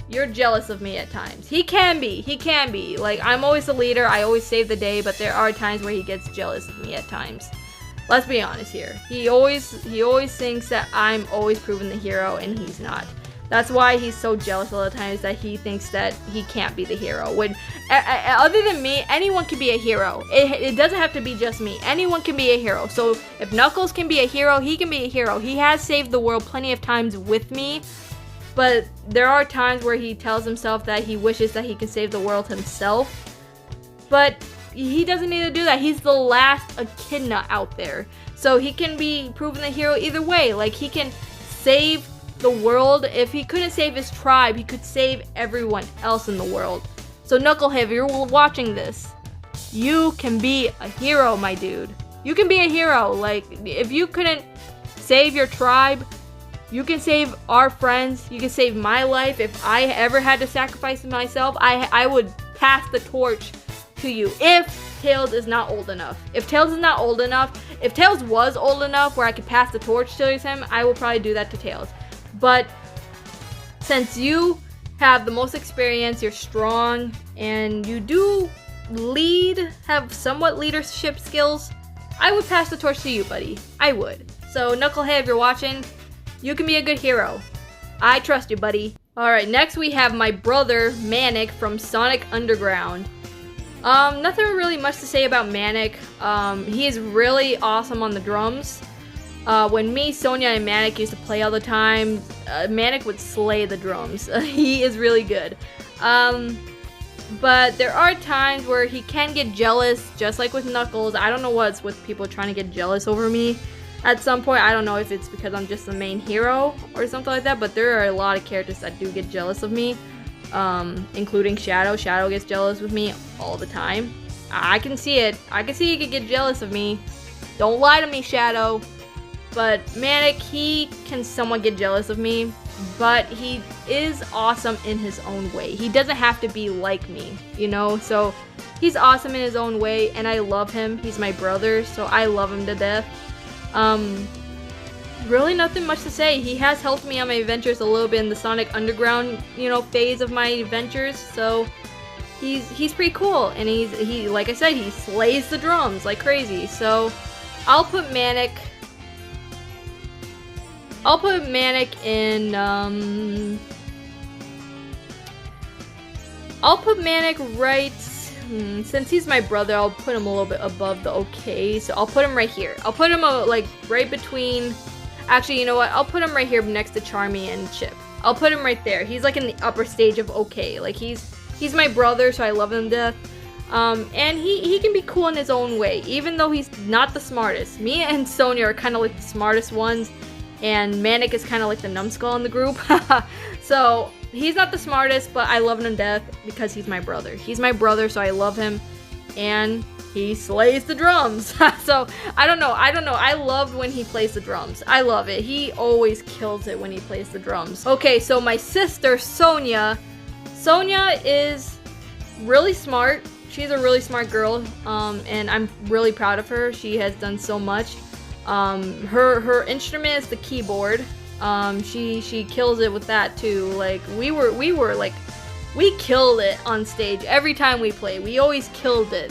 You're jealous of me at times. He can be. Like, I'm always the leader. I always save the day, but there are times where he gets jealous of me at times. Let's be honest here. He always thinks that I'm always proven the hero, and he's not. That's why he's so jealous all the time, is that he thinks that he can't be the hero. When, other than me, anyone can be a hero. It doesn't have to be just me. Anyone can be a hero. So if Knuckles can be a hero, he can be a hero. He has saved the world plenty of times with me, but there are times where he tells himself that he wishes that he can save the world himself. But he doesn't need to do that. He's the last echidna out there. So he can be proven the hero either way. Like, he can save the world. If he couldn't save his tribe, he could save everyone else in the world. So Knucklehead, if you're watching this, you can be a hero, my dude. You can be a hero. Like, if you couldn't save your tribe, you can save our friends. You can save my life. If I ever had to sacrifice myself, I would pass the torch to you. If Tails is not old enough. If Tails is not old enough, if Tails was old enough where I could pass the torch to him, I will probably do that to Tails. But since you have the most experience, you're strong, and you do have somewhat leadership skills, I would pass the torch to you, buddy. I would. So Knucklehead, if you're watching, you can be a good hero. I trust you, buddy. Alright, next we have my brother, Manic, from Sonic Underground. Nothing really much to say about Manic. He is really awesome on the drums. When me, Sonia, and Manic used to play all the time, Manic would slay the drums. He is really good. But there are times where he can get jealous, just like with Knuckles. I don't know what's with people trying to get jealous over me at some point. I don't know if it's because I'm just the main hero or something like that, but there are a lot of characters that do get jealous of me, including Shadow. Shadow gets jealous with me all the time. I can see it. I can see you could get jealous of me. Don't lie to me, Shadow. But Manic, he can somewhat get jealous of me, but he is awesome in his own way. He doesn't have to be like me, you know? So he's awesome in his own way, and I love him. He's my brother, so I love him to death. Really nothing much to say. He has helped me on my adventures a little bit in the Sonic Underground, you know, phase of my adventures, so he's pretty cool. And he like I said, he slays the drums like crazy. So I'll put Manic in, I'll put Manic right, since he's my brother, I'll put him a little bit above the okay, so I'll put him right here. I'll put him, like, right between, actually, you know what, I'll put him right here next to Charmy and Chip. I'll put him right there. He's, like, in the upper stage of okay. Like, he's my brother, so I love him to death. And he can be cool in his own way, even though he's not the smartest. Me and Sonia are kind of like the smartest ones, and Manic is kind of like the numbskull in the group. So he's not the smartest, but I love him to death because he's my brother. He's my brother, so I love him, and he slays the drums. So I don't know. I love when he plays the drums. I love it. He always kills it when he plays the drums. Okay, so my sister Sonia. Sonia is really smart. She's a really smart girl, and I'm really proud of her. She has done so much. Her instrument is the keyboard. She kills it with that too. Like we killed it on stage every time we played. We always killed it.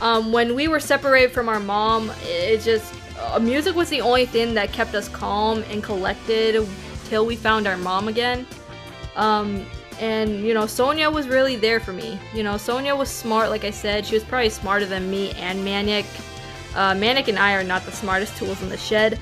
When we were separated from our mom, it just music was the only thing that kept us calm and collected till we found our mom again. And you know, Sonia was really there for me. You know, Sonia was smart, like I said. She was probably smarter than me and Manic. Manic and I are not the smartest tools in the shed.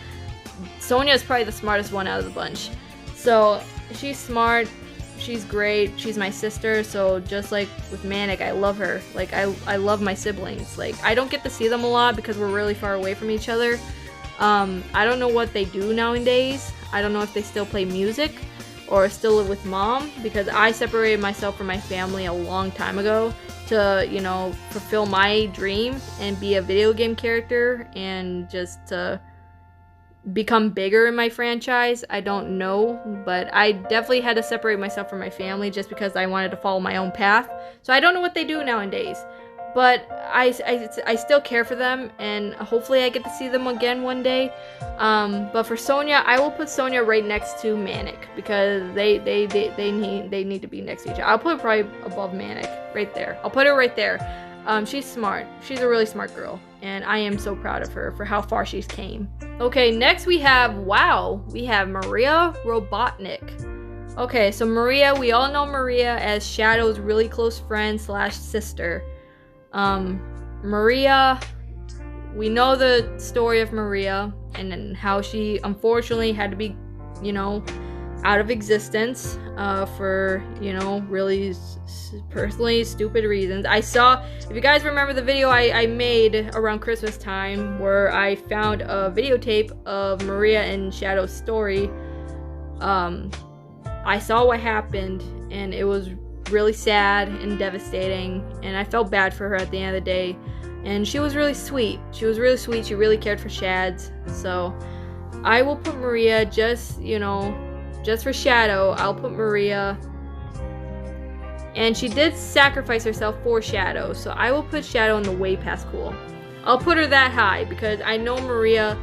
Sonia is probably the smartest one out of the bunch. So she's smart, she's great, she's my sister. So just like with Manic, I love her. Like I love my siblings. Like I don't get to see them a lot because we're really far away from each other. I don't know what they do nowadays. I don't know if they still play music or still live with mom, because I separated myself from my family a long time ago to, you know, fulfill my dream and be a video game character and just to become bigger in my franchise. I don't know, but I definitely had to separate myself from my family just because I wanted to follow my own path. So I don't know what they do nowadays, but I still care for them, and hopefully I get to see them again one day. But for Sonia, I will put Sonia right next to Manic because they need to be next to each other. I'll put her probably above Manic, right there. I'll put her right there. She's smart. She's a really smart girl, and I am so proud of her for how far she's came. Okay, next we have Maria Robotnik. Okay, so Maria, we all know Maria as Shadow's really close friend / sister. Maria, we know the story of Maria and then how she unfortunately had to be, you know, out of existence for, you know, really personally stupid reasons. If you guys remember the video I made around Christmas time where I found a videotape of Maria and Shadow's story, I saw what happened, and it was really sad and devastating, and I felt bad for her at the end of the day. And she was really sweet. She really cared for Shads. So I will put Maria just, you know, just for Shadow. I'll put Maria. And she did sacrifice herself for Shadow, so I will put Shadow in the way past cool. I'll put her that high because I know Maria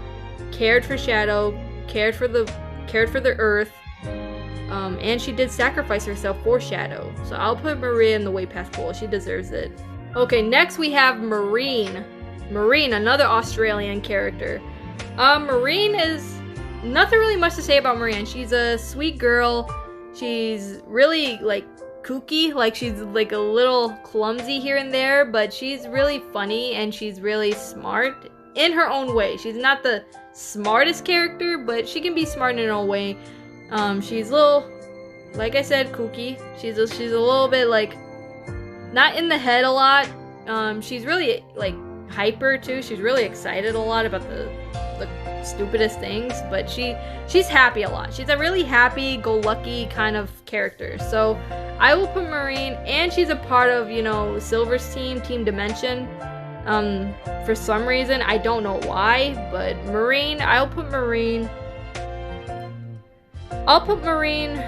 cared for Shadow, cared for the Earth, and she did sacrifice herself for Shadow. So I'll put Maria in the way past cool. She deserves it. Okay, next we have Marine. Marine, another Australian character. Marine is nothing really much to say about Marine. She's a sweet girl. She's really like kooky, like she's like a little clumsy here and there, but she's really funny and she's really smart in her own way. She's not the smartest character, but she can be smart in her own way. She's a little, like I said, kooky. She's a little bit like not in the head a lot. She's really like hyper too. She's really excited a lot about the stupidest things, but she's happy a lot. She's a really happy-go-lucky kind of character. So I will put Marine, and she's a part of, you know, Silver's Team Dimension. For some reason, I don't know why, but Marine, I'll put Marine. I'll put Marine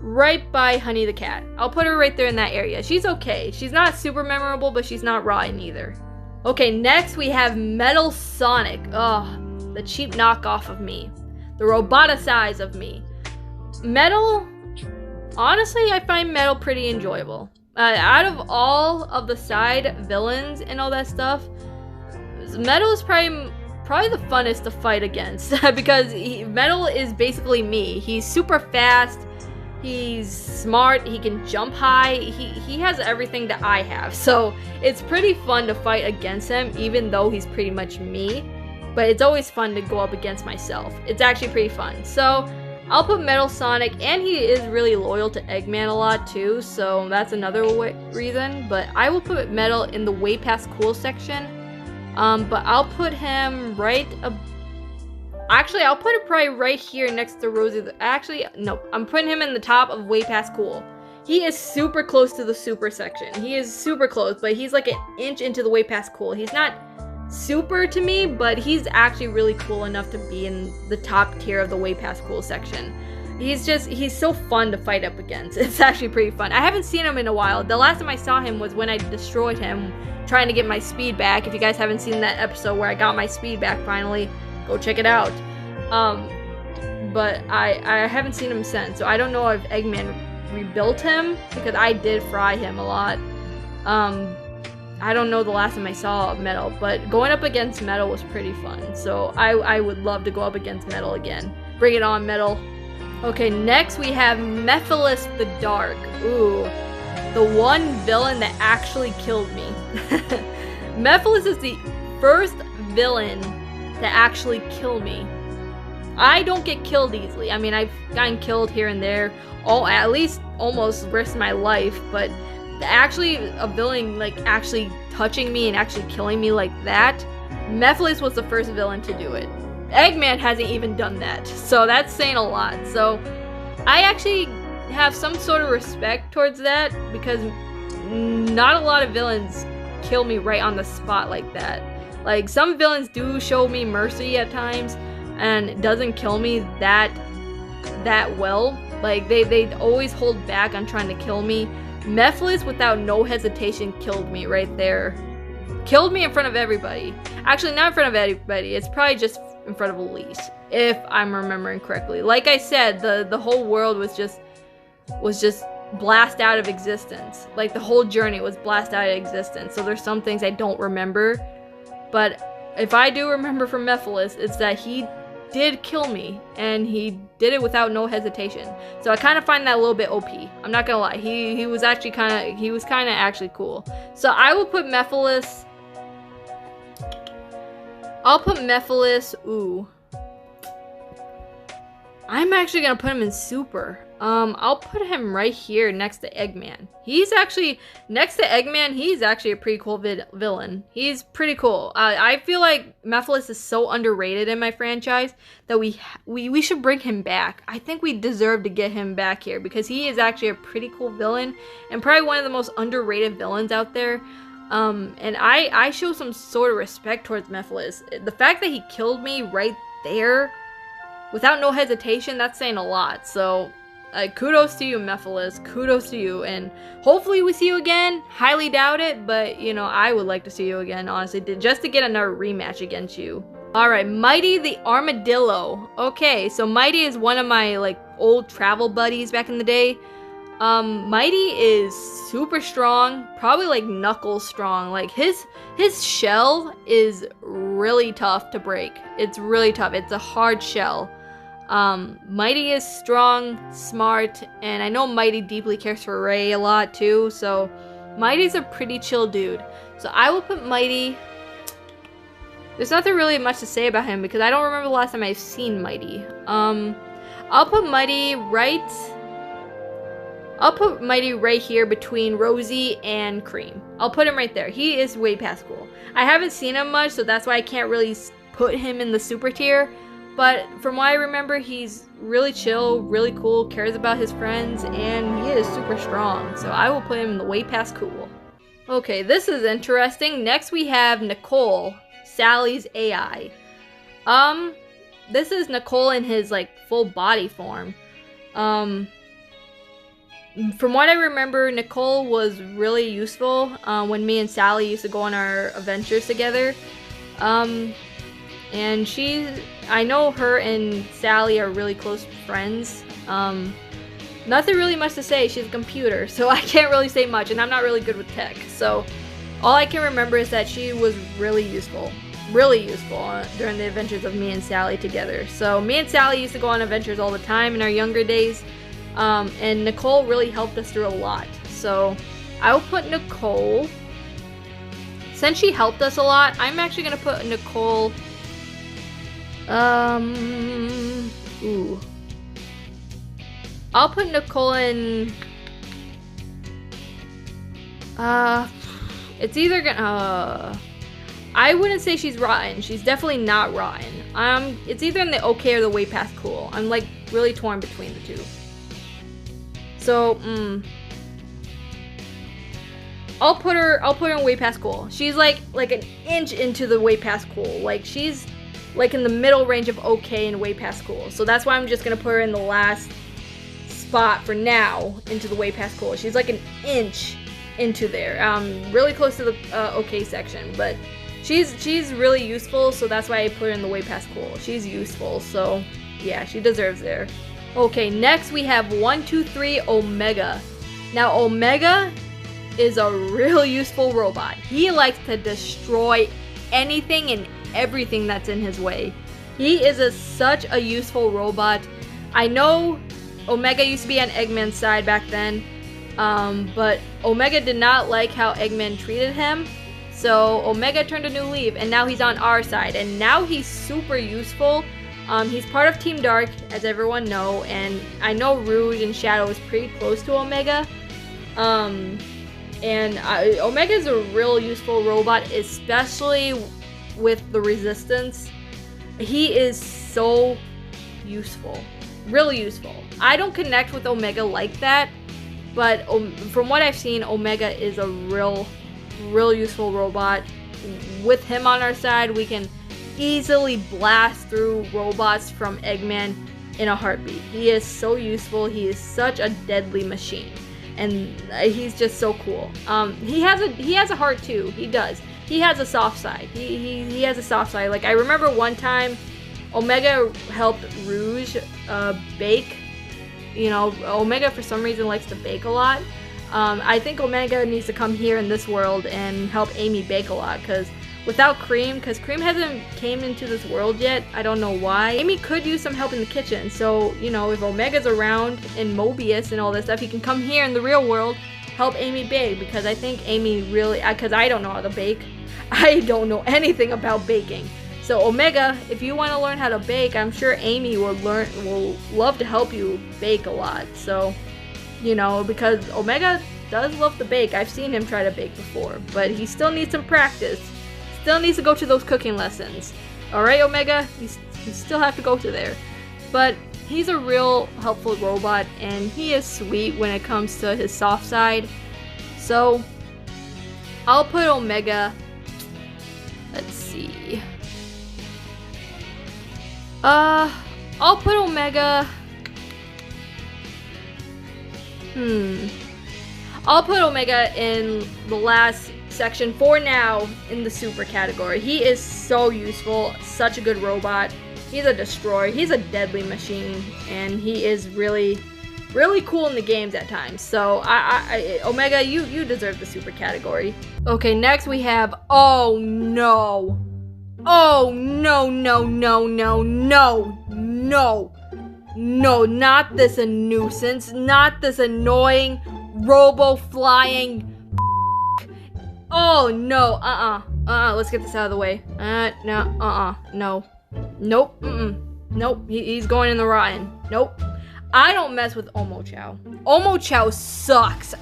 right by Honey the Cat. I'll put her right there in that area. She's okay. She's not super memorable, but she's not rotten either. Okay, next we have Metal Sonic. Ugh, the cheap knockoff of me. The roboticized of me. Metal, honestly, I find Metal pretty enjoyable. Out of all of the side villains and all that stuff, Metal is probably the funnest to fight against because Metal is basically me. He's super fast. He's smart, he can jump high, he has everything that I have. So it's pretty fun to fight against him, even though he's pretty much me. But it's always fun to go up against myself. It's actually pretty fun. So I'll put Metal Sonic, and he is really loyal to Eggman a lot too, so that's another reason. But I will put Metal in the way past cool section. But I'll put him right Actually, I'll put it probably right here next to Rosie. Actually, no. I'm putting him in the top of way past cool. He is super close to the super section. He is super close, but he's like an inch into the way past cool. He's not super to me, but he's actually really cool enough to be in the top tier of the way past cool section. He's so fun to fight up against. It's actually pretty fun. I haven't seen him in a while. The last time I saw him was when I destroyed him trying to get my speed back. If you guys haven't seen that episode where I got my speed back finally, go check it out. But I haven't seen him since, so I don't know if Eggman rebuilt him, because I did fry him a lot. I don't know the last time I saw Metal, but going up against Metal was pretty fun, so I would love to go up against Metal again. Bring it on, Metal. Okay, next we have Mephiles the Dark. Ooh, the one villain that actually killed me. Mephiles is the first villain to actually kill me. I don't get killed easily. I mean, I've gotten killed here and there, at least almost risked my life, but actually a villain like actually touching me and actually killing me like that, Mephiles was the first villain to do it. Eggman hasn't even done that, so that's saying a lot. So I actually have some sort of respect towards that, because not a lot of villains kill me right on the spot like that. Like, some villains do show me mercy at times and doesn't kill me that well. Like, they always hold back on trying to kill me. Mephiles, without no hesitation, killed me right there. Killed me in front of everybody. Actually, not in front of everybody. It's probably just in front of Elise, if I'm remembering correctly. Like I said, the whole world was just blast out of existence. Like, the whole journey was blast out of existence. So there's some things I don't remember. But if I do remember from Mephiles, it's that he did kill me, and he did it without no hesitation. So I kind of find that a little bit OP. I'm not gonna lie. He was actually kind of actually cool. So I will put Mephiles. I'll put Mephiles. Ooh. I'm actually gonna put him in super. I'll put him right here next to Eggman. He's actually, next to Eggman, he's actually a pretty cool villain. He's pretty cool. I feel like Mephiles is so underrated in my franchise that we should bring him back. I think we deserve to get him back here, because he is actually a pretty cool villain and probably one of the most underrated villains out there. And I show some sort of respect towards Mephiles. The fact that he killed me right there without no hesitation, that's saying a lot. So kudos to you, Mephiles. Kudos to you, and hopefully we see you again. Highly doubt it, but you know, I would like to see you again, honestly, just to get another rematch against you. Alright, Mighty the Armadillo. Okay, so Mighty is one of my like old travel buddies back in the day. Mighty is super strong, probably like Knuckles strong. Like his shell is really tough to break. It's really tough. It's a hard shell. Mighty is strong, smart, and I know Mighty deeply cares for Ray a lot too, so Mighty's a pretty chill dude. So I will put Mighty. There's nothing really much to say about him because I don't remember the last time I've seen Mighty. I'll put Mighty right here between Rosie and Cream. I'll put him right there. He is way past cool. I haven't seen him much, so that's why I can't really put him in the super tier. But from what I remember, he's really chill, really cool, cares about his friends, and he is super strong. So I will put him in the way past cool. Okay, this is interesting. Next we have Nicole, Sally's AI. This is Nicole in his like full body form. From what I remember, Nicole was really useful when me and Sally used to go on our adventures together. And I know her and Sally are really close friends. Nothing really much to say. She's a computer, so I can't really say much, and I'm not really good with tech. So all I can remember is that she was really useful during the adventures of me and Sally together. So me and Sally used to go on adventures all the time in our younger days. And Nicole really helped us through a lot. So I will put Nicole. Since she helped us a lot, I'm actually gonna put Nicole. Ooh. I'll put Nicole in. It's either gonna. I wouldn't say she's rotten. She's definitely not rotten. It's either in the okay or the way past cool. I'm like really torn between the two. So, I'll put her in way past cool. She's like an inch into the way past cool. Like she's like in the middle range of okay and way past cool. So that's why I'm just gonna put her in the last spot for now into the way past cool. She's like an inch into there, really close to the okay section, but she's really useful, so that's why I put her in the way past cool. She's useful, so yeah, she deserves there. Okay, next we have 1, 2, 3 Omega. Now Omega is a real useful robot. He likes to destroy anything and everything that's in his way. He is such a useful robot. I know Omega used to be on Eggman's side back then, but Omega did not like how Eggman treated him, so Omega turned a new leaf, and now he's on our side, and now he's super useful. He's part of Team Dark, as everyone know, and I know Rouge and Shadow is pretty close to Omega, Omega is a real useful robot, especially with the Resistance. He is so useful. Really useful. I don't connect with Omega like that, but from what I've seen, Omega is a real useful robot. With him on our side, we can easily blast through robots from Eggman in a heartbeat. He is so useful. He is such a deadly machine, and he's just so cool. He has a heart too. He does. He has a soft side. He has a soft side. Like I remember one time, Omega helped Rouge bake. You know, Omega for some reason likes to bake a lot. I think Omega needs to come here in this world and help Amy bake a lot, because without Cream, because Cream hasn't came into this world yet, I don't know why. Amy could use some help in the kitchen, so, you know, if Omega's around in Mobius and all this stuff, he can come here in the real world, help Amy bake, because I think Amy really, because I don't know how to bake. I don't know anything about baking. So Omega, if you want to learn how to bake, I'm sure Amy will love to help you bake a lot. So, you know, because Omega does love to bake. I've seen him try to bake before, but he still needs some practice. Still needs to go to those cooking lessons. Alright, Omega? You still have to go to there. But he's a real helpful robot, and he is sweet when it comes to his soft side. So, I'll put Omega... Let's see... I'll put Omega... I'll put Omega in the last section for now in the super category. He is so useful, such a good robot. He's a destroyer, he's a deadly machine, and he is really cool in the games at times. So Omega, you deserve the super category. Okay, next we have, oh no, not this a nuisance, not this annoying robo-flying. Oh no, let's get this out of the way. No. Nope, nope, he's going in the rotten. Nope. I don't mess with Omochao. Omochao sucks.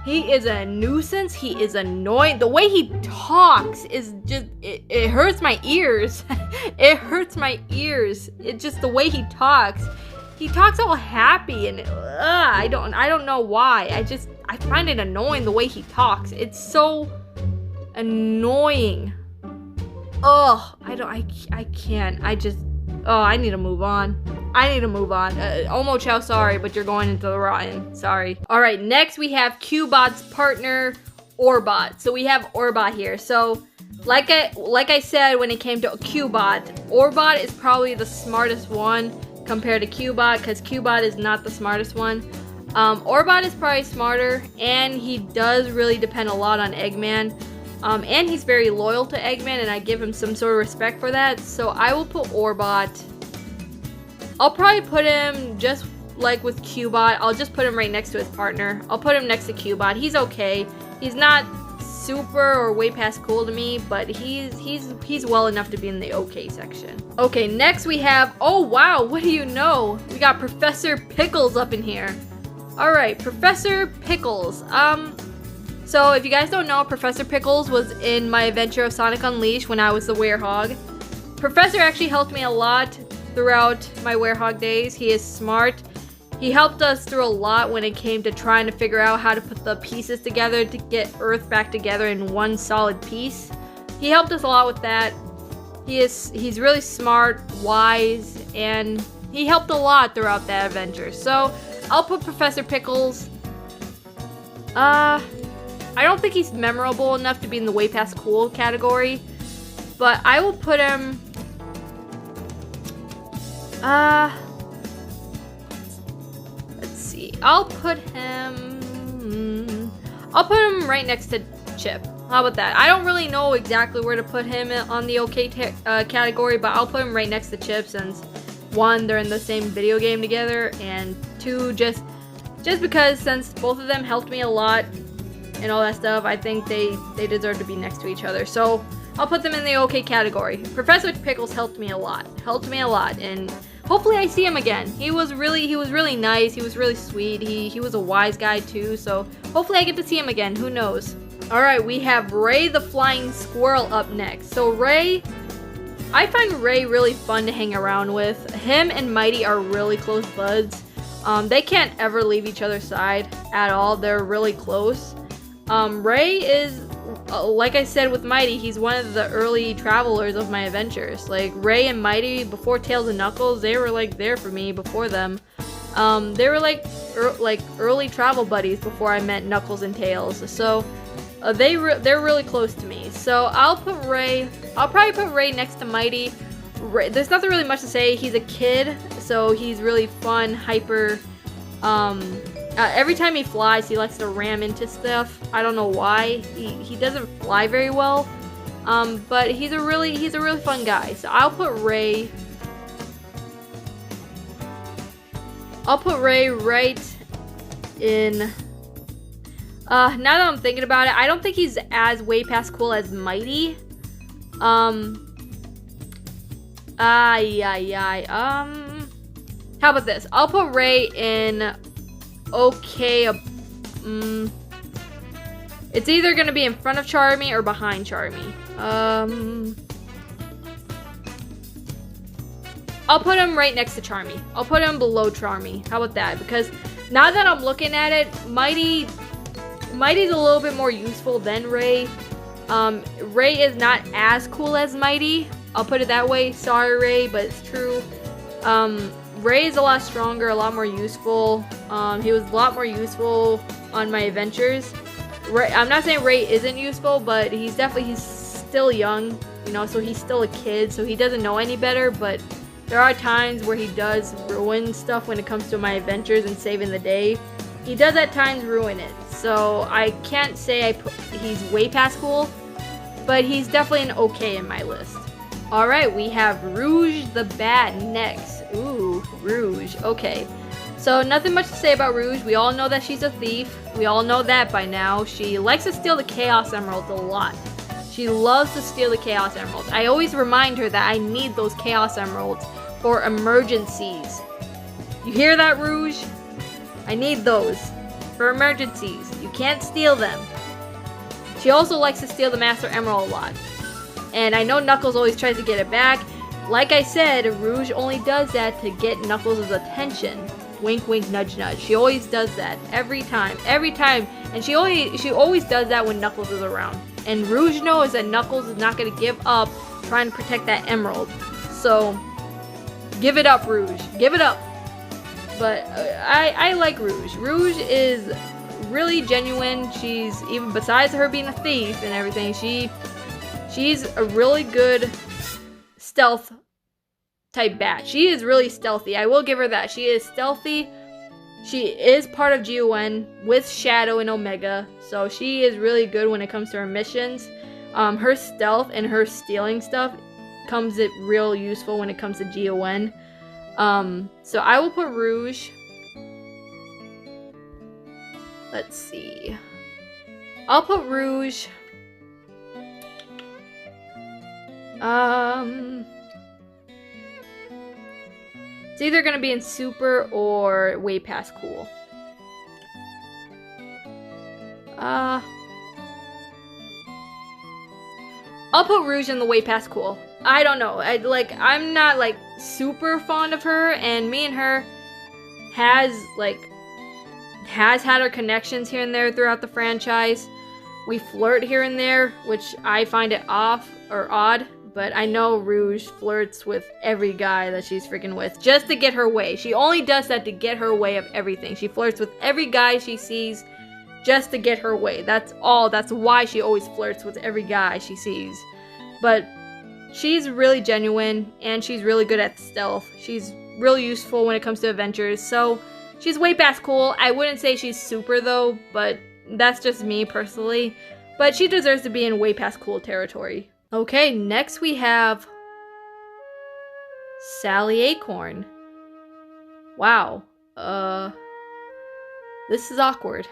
He is a nuisance, he is annoying. The way he talks is just, it hurts my ears. It hurts my ears. It's just the way he talks. He talks all happy and I don't know why. I find it annoying the way he talks. It's so annoying. Ugh, I can't. I need to move on. Omochao, sorry, but you're going into the rotten. Sorry. Alright, next we have Cubot's partner, Orbot. So we have Orbot here. So, like I said when it came to Cubot, Orbot is probably the smartest one compared to Cubot, because Cubot is not the smartest one. Orbot is probably smarter, and he does really depend a lot on Eggman. And he's very loyal to Eggman, and I give him some sort of respect for that. So I will put Orbot. I'll probably put him just like with Cubot. I'll just put him right next to his partner. I'll put him next to Cubot. He's okay. He's not super or way past cool to me, but he's well enough to be in the okay section. Okay, next we have, oh wow, what do you know? We got Professor Pickles up in here. Alright, Professor Pickles. So if you guys don't know, Professor Pickles was in my adventure of Sonic Unleashed when I was the Werehog. Professor actually helped me a lot throughout my Werehog days. He is smart. He helped us through a lot when it came to trying to figure out how to put the pieces together to get Earth back together in one solid piece. He helped us a lot with that. He's really smart, wise, and he helped a lot throughout that adventure. So I'll put Professor Pickles. I don't think he's memorable enough to be in the way past cool category, but I will put him. Let's see. I'll put him right next to Chip. How about that? I don't really know exactly where to put him on the okay category, but I'll put him right next to Chip since 1, they're in the same video game together, and 2, just because since both of them helped me a lot and all that stuff, I think they deserve to be next to each other. So I'll put them in the okay category. Professor Pickles helped me a lot, and hopefully I see him again. He was really nice. He was really sweet. He was a wise guy too. So hopefully I get to see him again. Who knows? All right, we have Ray the Flying Squirrel up next. So Ray, I find Ray really fun to hang around with. Him and Mighty are really close buds. They can't ever leave each other's side at all. They're really close. Ray is, like I said with Mighty, he's one of the early travelers of my adventures. Like Ray and Mighty, before Tails and Knuckles, they were like there for me before them. They were like early travel buddies before I met Knuckles and Tails. So they're really close to me. So I'll probably put Ray next to Mighty. Ray, there's nothing really much to say. He's a kid, so he's really fun, hyper. Every time he flies, he likes to ram into stuff. I don't know why. He doesn't fly very well, but he's a really fun guy. So I'll put Ray. I'll put Ray right in. Now that I'm thinking about it, I don't think he's as way past cool as Mighty. How about this? I'll put Ray in okay. It's either gonna be in front of Charmy or behind Charmy. I'll put him right next to Charmy. I'll put him below Charmy. How about that? Because now that I'm looking at it, Mighty's a little bit more useful than Ray. Ray is not as cool as Mighty. I'll put it that way. Sorry, Ray, but it's true. Ray is a lot stronger, a lot more useful. He was a lot more useful on my adventures. I'm not saying Ray isn't useful, but he's still young, you know, so he's still a kid, so he doesn't know any better, but there are times where he does ruin stuff when it comes to my adventures and saving the day. He does at times ruin it, so I can't say he's way past cool, but he's definitely an okay in my list. Alright, we have Rouge the Bat next. Ooh, Rouge. Okay. So, nothing much to say about Rouge. We all know that she's a thief. We all know that by now. She likes to steal the Chaos Emeralds a lot. She loves to steal the Chaos Emeralds. I always remind her that I need those Chaos Emeralds for emergencies. You hear that, Rouge? I need those for emergencies. You can't steal them. She also likes to steal the Master Emerald a lot. And I know Knuckles always tries to get it back. Like I said, Rouge only does that to get Knuckles' attention. Wink, wink, nudge, nudge. She always does that every time. And she always does that when Knuckles is around. And Rouge knows that Knuckles is not going to give up trying to protect that emerald. So, give it up, Rouge. Give it up. But I like Rouge. Rouge is really genuine. She's, even besides her being a thief and everything, she's a really good stealth type bat. She is really stealthy. I will give her that. She is stealthy. She is part of GON with Shadow and Omega, so she is really good when it comes to her missions. Her stealth and her stealing stuff comes it real useful when it comes to GON. So I will put Rouge. Let's see. I'll put Rouge. It's either gonna be in Super or way past cool. I'll put Rouge in the way past cool. I don't know. I'm not like super fond of her, and me and her has had our connections here and there throughout the franchise. We flirt here and there, which I find it off or odd, but I know Rouge flirts with every guy that she's freaking with just to get her way. She only does that to get her way of everything. She flirts with every guy she sees just to get her way. That's all. That's why she always flirts with every guy she sees. But she's really genuine, and she's really good at stealth. She's really useful when it comes to adventures, so she's way past cool. I wouldn't say she's super though, but that's just me personally. But she deserves to be in way past cool territory. Okay, next we have Sally Acorn. Wow. This is awkward.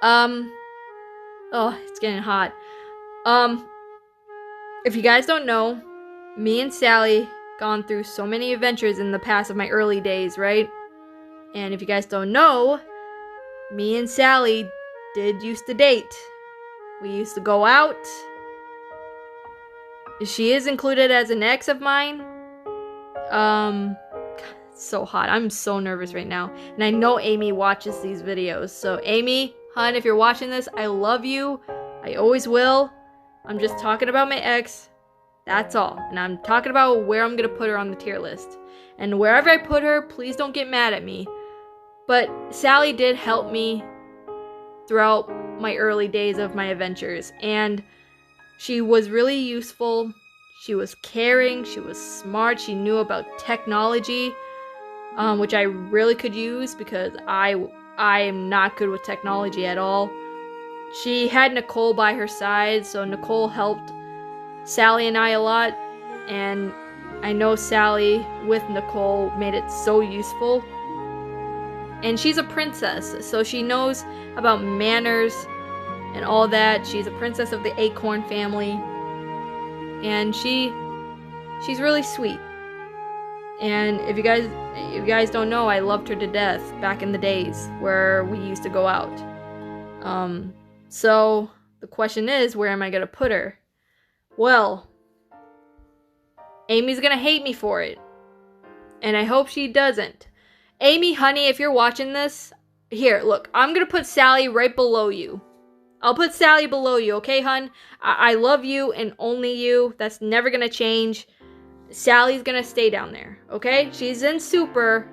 Oh, it's getting hot. If you guys don't know, me and Sally gone through so many adventures in the past of my early days, right? And if you guys don't know, me and Sally did used to date. We used to go out. She is included as an ex of mine. God, it's so hot. I'm so nervous right now. And I know Amy watches these videos. So Amy, hun, if you're watching this, I love you. I always will. I'm just talking about my ex. That's all. And I'm talking about where I'm going to put her on the tier list. And wherever I put her, please don't get mad at me. But Sally did help me throughout my early days of my adventures. And she was really useful. She was caring. She was smart. She knew about technology, which I really could use because I am not good with technology at all. She had Nicole by her side, so Nicole helped Sally and I a lot. And I know Sally with Nicole made it so useful. And she's a princess, so she knows about manners and all that. She's a princess of the Acorn family. And she's really sweet. And if you guys don't know, I loved her to death back in the days where we used to go out. So the question is, where am I gonna put her? Well, Amy's gonna hate me for it. And I hope she doesn't. Amy, honey, if you're watching this, here, look, I'm gonna put Sally right below you. I'll put Sally below you, okay, hun? I love you and only you. That's never gonna change. Sally's gonna stay down there, okay? She's in Super,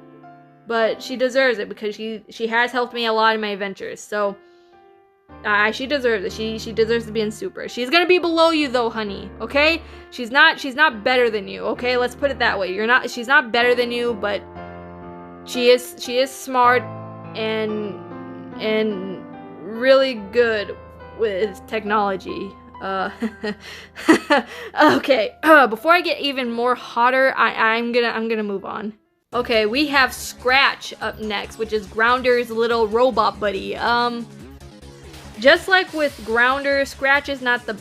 but she deserves it because she has helped me a lot in my adventures. So, she deserves it. She deserves to be in Super. She's gonna be below you though, honey, okay? She's not better than you, okay? Let's put it that way. She's not better than you, but she is smart and really good with technology. Okay. Before I get even more hotter, I'm gonna move on. Okay, we have Scratch up next, which is Grounder's little robot buddy. Just like with Grounder, Scratch is not the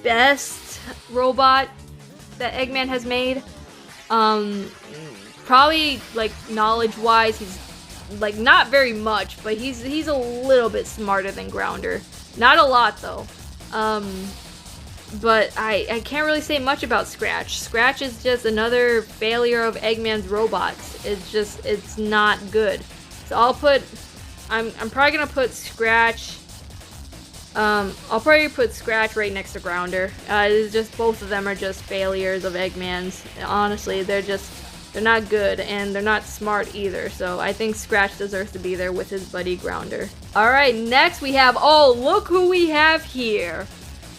best robot that Eggman has made. Probably like knowledge-wise, he's like not very much, but he's a little bit smarter than Grounder. Not a lot though. But I can't really say much about Scratch. Scratch is just another failure of Eggman's robots. It's not good. So I'm probably gonna put Scratch. I'll probably put Scratch right next to Grounder. It's just both of them are just failures of Eggman's. Honestly, they're not good, and they're not smart either, so I think Scratch deserves to be there with his buddy Grounder. Alright, next we have, oh, look who we have here.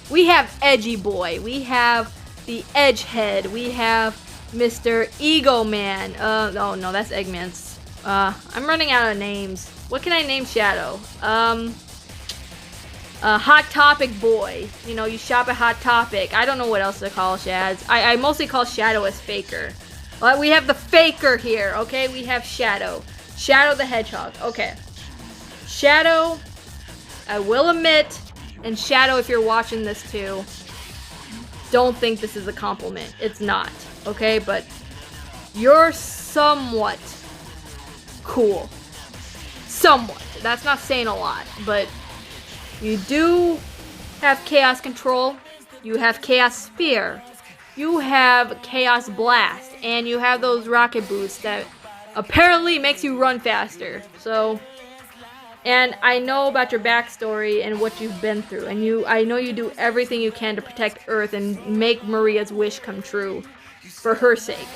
We have Edgy Boy, we have the Edgehead, we have Mr. Ego Man. Oh no, that's Eggman's. I'm running out of names. What can I name Shadow? Hot Topic Boy. You know, you shop at Hot Topic. I don't know what else to call Shads. I mostly call Shadow as Faker. But we have the Faker here, okay? We have Shadow. Shadow the Hedgehog. Okay. Shadow, I will admit, and Shadow, if you're watching this too, don't think this is a compliment. It's not, okay? But you're somewhat cool. Somewhat. That's not saying a lot, but you do have chaos control. you have Chaos Spear, you have Chaos Blast, and you have those rocket boots that apparently makes you run faster. So, and I know about your backstory and what you've been through, and I know you do everything you can to protect Earth and make Maria's wish come true for her sake.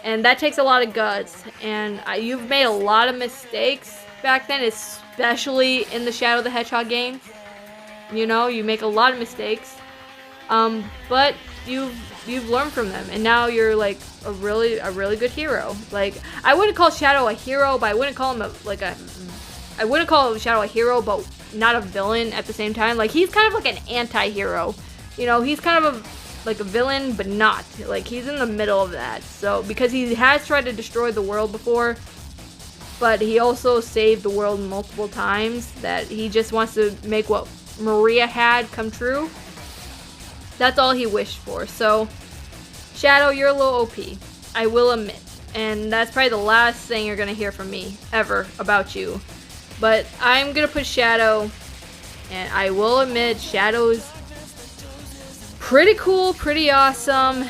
And that takes a lot of guts, and you've made a lot of mistakes back then, especially in the Shadow the Hedgehog game. You know, you make a lot of mistakes, but you've learned from them, and now you're like a really good hero. Like, I wouldn't call Shadow a hero, but I wouldn't call him I wouldn't call Shadow a hero, but not a villain at the same time. Like, he's kind of like an anti-hero. You know, he's kind of like a villain, but not. Like, he's in the middle of that. So, because he has tried to destroy the world before, but he also saved the world multiple times, that he just wants to make what Maria had come true. That's all he wished for. So, Shadow, you're a little OP. I will admit. And that's probably the last thing you're going to hear from me ever about you. But I'm going to put Shadow, and I will admit, Shadow's pretty cool, pretty awesome.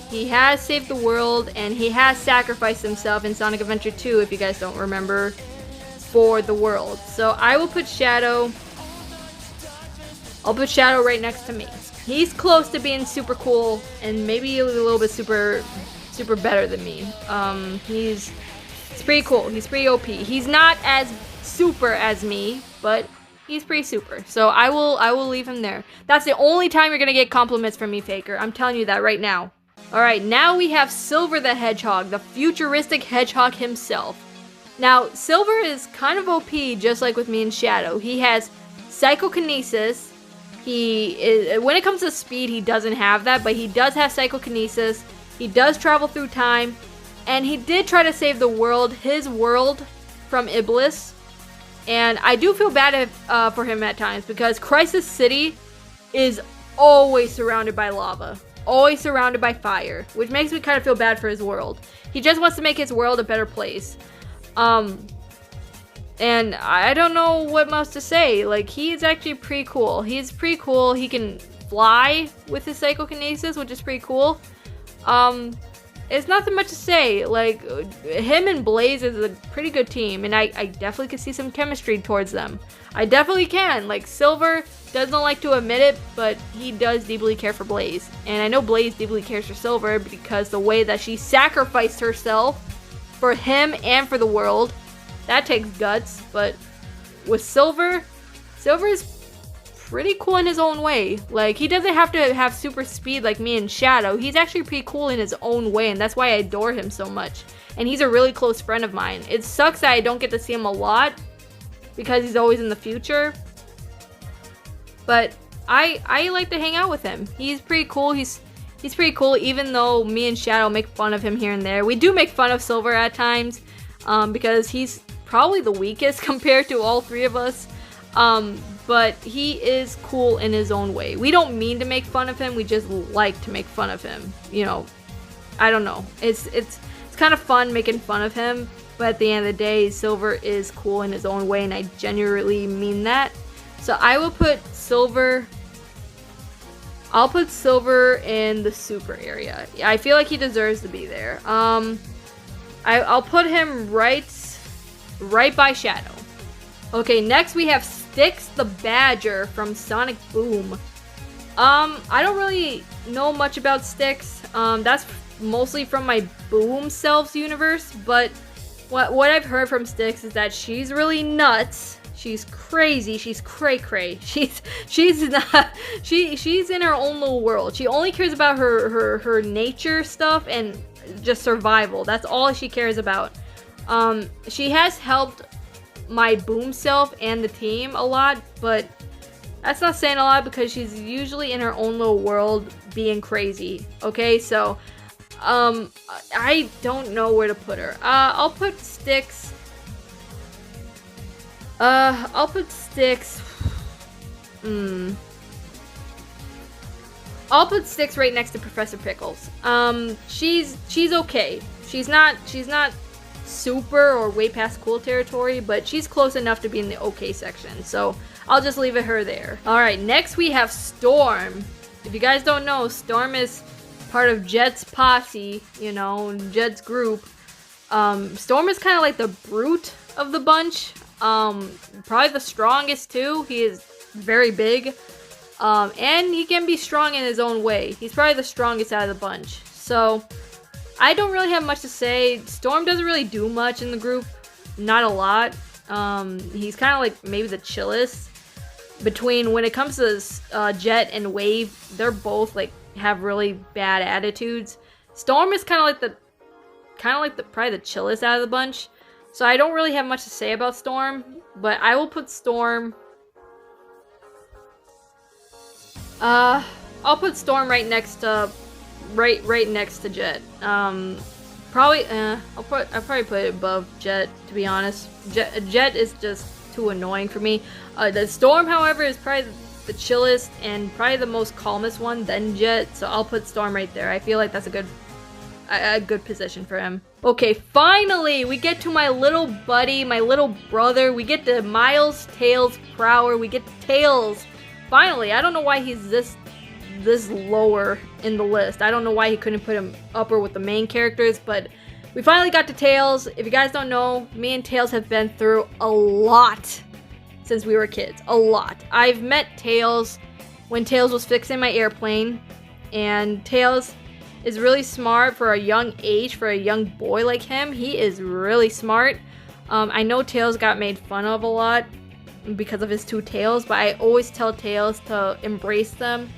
He has saved the world, and he has sacrificed himself in Sonic Adventure 2, if you guys don't remember, for the world. So I will put Shadow. I'll put Shadow right next to me. He's close to being super cool, and maybe a little bit super better than me. He's pretty cool. He's pretty OP. He's not as super as me, but he's pretty super. So I will leave him there. That's the only time you're gonna get compliments from me, Faker. I'm telling you that right now. Alright, now we have Silver the Hedgehog, the futuristic hedgehog himself. Now, Silver is kind of OP, just like with me and Shadow. He has psychokinesis. When it comes to speed, he doesn't have that, but he does have psychokinesis. He does travel through time, and he did try to save the world, his world, from Iblis. And I do feel bad for him at times, because Crisis City is always surrounded by lava. Always surrounded by fire, which makes me kind of feel bad for his world. He just wants to make his world a better place. And I don't know what else to say. Like, he's actually pretty cool. He's pretty cool. He can fly with his psychokinesis, which is pretty cool. It's nothing much to say. Like, him and Blaze is a pretty good team, and I definitely can see some chemistry towards them. I definitely can. Like, Silver doesn't like to admit it, but he does deeply care for Blaze. And I know Blaze deeply cares for Silver, because the way that she sacrificed herself for him and for the world, that takes guts. But with Silver is pretty cool in his own way. Like, he doesn't have to have super speed like me and Shadow. He's actually pretty cool in his own way, and that's why I adore him so much. And he's a really close friend of mine. It sucks that I don't get to see him a lot, because he's always in the future. But I like to hang out with him. He's pretty cool. He's pretty cool, even though me and Shadow make fun of him here and there. We do make fun of Silver at times, because he's probably the weakest compared to all three of us. But he is cool in his own way. We don't mean to make fun of him. We just like to make fun of him. You know, I don't know. It's kind of fun making fun of him. But at the end of the day, Silver is cool in his own way, and I genuinely mean that. So I will put Silver. I'll put Silver in the super area. I feel like he deserves to be there. I'll put him right by Shadow. Okay, next we have Styx the Badger from Sonic Boom. I don't really know much about Styx. That's mostly from my Boom Selves universe, but what I've heard from Styx is that she's really nuts. She's crazy. She's cray-cray. She's not. She's in her own little world. She only cares about her nature stuff and just survival. That's all she cares about. She has helped my Boom Self and the team a lot, but that's not saying a lot, because she's usually in her own little world being crazy. Okay, so I don't know where to put her. I'll put Styx. I'll put Styx. I'll put Styx right next to Professor Pickles. She's okay. She's not super or way past cool territory, but she's close enough to be in the okay section. So I'll just leave her there. All right, next we have Storm. if you guys don't know, Storm is part of Jet's posse, you know, Jet's group. Storm is kind of like the brute of the bunch. Probably the strongest too. He is very big. And he can be strong in his own way. He's probably the strongest out of the bunch. So, I don't really have much to say. Storm doesn't really do much in the group. Not a lot. He's kind of like maybe the chillest. Between when it comes to Jet and Wave, they're both like have really bad attitudes. Storm is kind of like the probably the chillest out of the bunch. So I don't really have much to say about Storm, but I will put Storm. I'll put Storm right next to Jet. I'll probably put it above Jet, to be honest. Jet is just too annoying for me. The Storm, however, is probably the chillest and probably the most calmest one, then Jet. So I'll put Storm right there. I feel like that's a good position for him. Okay, finally, we get to my little buddy, my little brother. We get to Miles, Tails, Prower. We get Tails. Finally, I don't know why he's this lower in the list. I don't know why he couldn't put him upper with the main characters, but we finally got to Tails. If you guys don't know, me and Tails have been through a lot since we were kids. A lot. I've met Tails when Tails was fixing my airplane, and Tails is really smart for a young age, for a young boy like him. He is really smart. I know Tails got made fun of a lot because of his two tails, but I always tell Tails to embrace them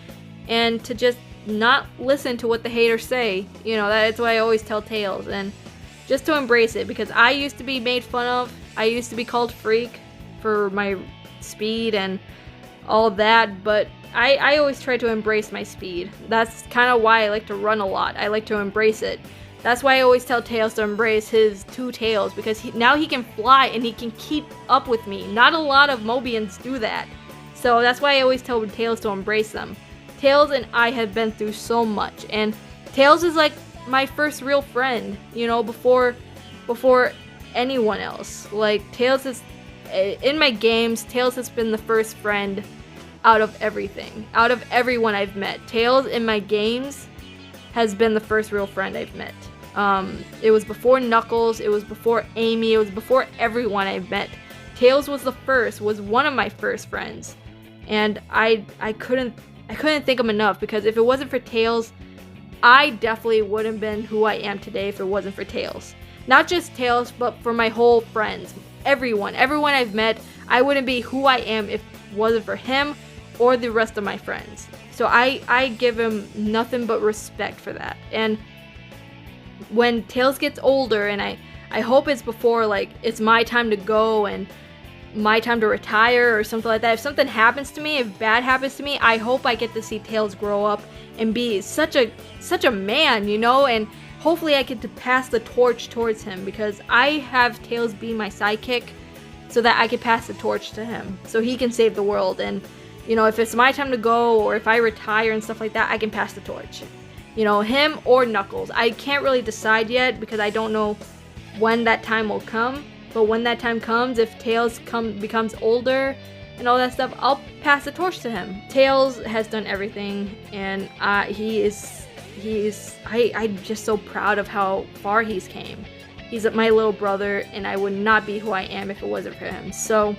and to just not listen to what the haters say. You know, that's why I always tell Tails, and just to embrace it, because I used to be made fun of. I used to be called freak for my speed and all that, but I always try to embrace my speed. That's kind of why I like to run a lot. I like to embrace it. That's why I always tell Tails to embrace his two tails, because now he can fly and he can keep up with me. Not a lot of Mobians do that. So that's why I always tell Tails to embrace them. Tails and I have been through so much, and Tails is like my first real friend, you know, before anyone else. Like, Tails is, in my games, Tails has been the first friend out of everything. Out of everyone I've met. Tails in my games has been the first real friend I've met. It was before Knuckles, it was before Amy, it was before everyone I've met. Tails was one of my first friends. And I couldn't thank him enough, because if it wasn't for Tails, I definitely wouldn't have been who I am today if it wasn't for Tails. Not just Tails, but for my whole friends. Everyone I've met, I wouldn't be who I am if it wasn't for him or the rest of my friends. So I give him nothing but respect for that. And when Tails gets older, and I hope it's before, like, it's my time to go and my time to retire or something like that. If something happens to me, if bad happens to me, I hope I get to see Tails grow up and be such a man, you know, and hopefully I get to pass the torch towards him, because I have Tails be my sidekick so that I can pass the torch to him so he can save the world. And, you know, if it's my time to go or if I retire and stuff like that, I can pass the torch. You know, him or Knuckles. I can't really decide yet because I don't know when that time will come. But when that time comes, if Tails becomes older and all that stuff, I'll pass the torch to him. Tails has done everything, and I'm just so proud of how far he's came. He's my little brother, and I would not be who I am if it wasn't for him. So,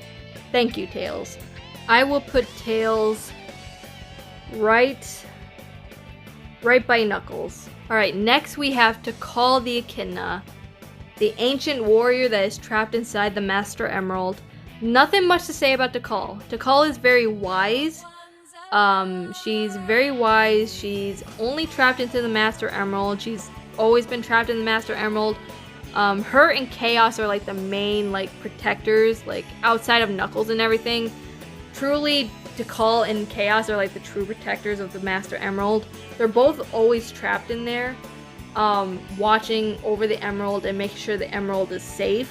thank you, Tails. I will put Tails right by Knuckles. Alright, next we have Tikal the Echidna, the ancient warrior that is trapped inside the Master Emerald. Nothing much to say about Tikal. Tikal is very wise. She's very wise. She's only trapped into the Master Emerald. She's always been trapped in the Master Emerald. Her and Chaos are like the main like protectors, like outside of Knuckles and everything. Truly, Tikal and Chaos are like the true protectors of the Master Emerald. They're both always trapped in there, watching over the Emerald and making sure the Emerald is safe.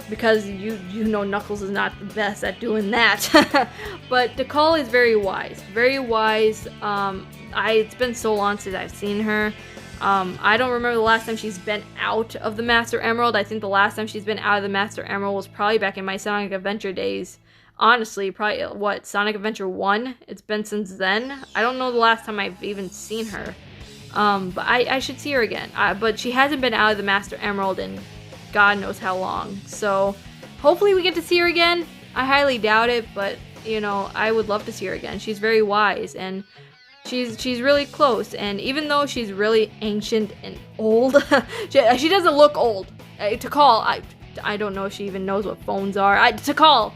Because you know Knuckles is not the best at doing that. But Tikal is very wise. Very wise. It's been so long since I've seen her. I don't remember the last time she's been out of the Master Emerald. I think the last time she's been out of the Master Emerald was probably back in my Sonic Adventure days. honestly, probably, what, Sonic Adventure 1? It's been since then. I don't know the last time I've even seen her. But I should see her again. But she hasn't been out of the Master Emerald in God knows how long. So hopefully we get to see her again. I highly doubt it, but you know, I would love to see her again. She's very wise and she's really close. And even though she's really ancient and old, she doesn't look old. To call, I don't know if she even knows what phones are. To call,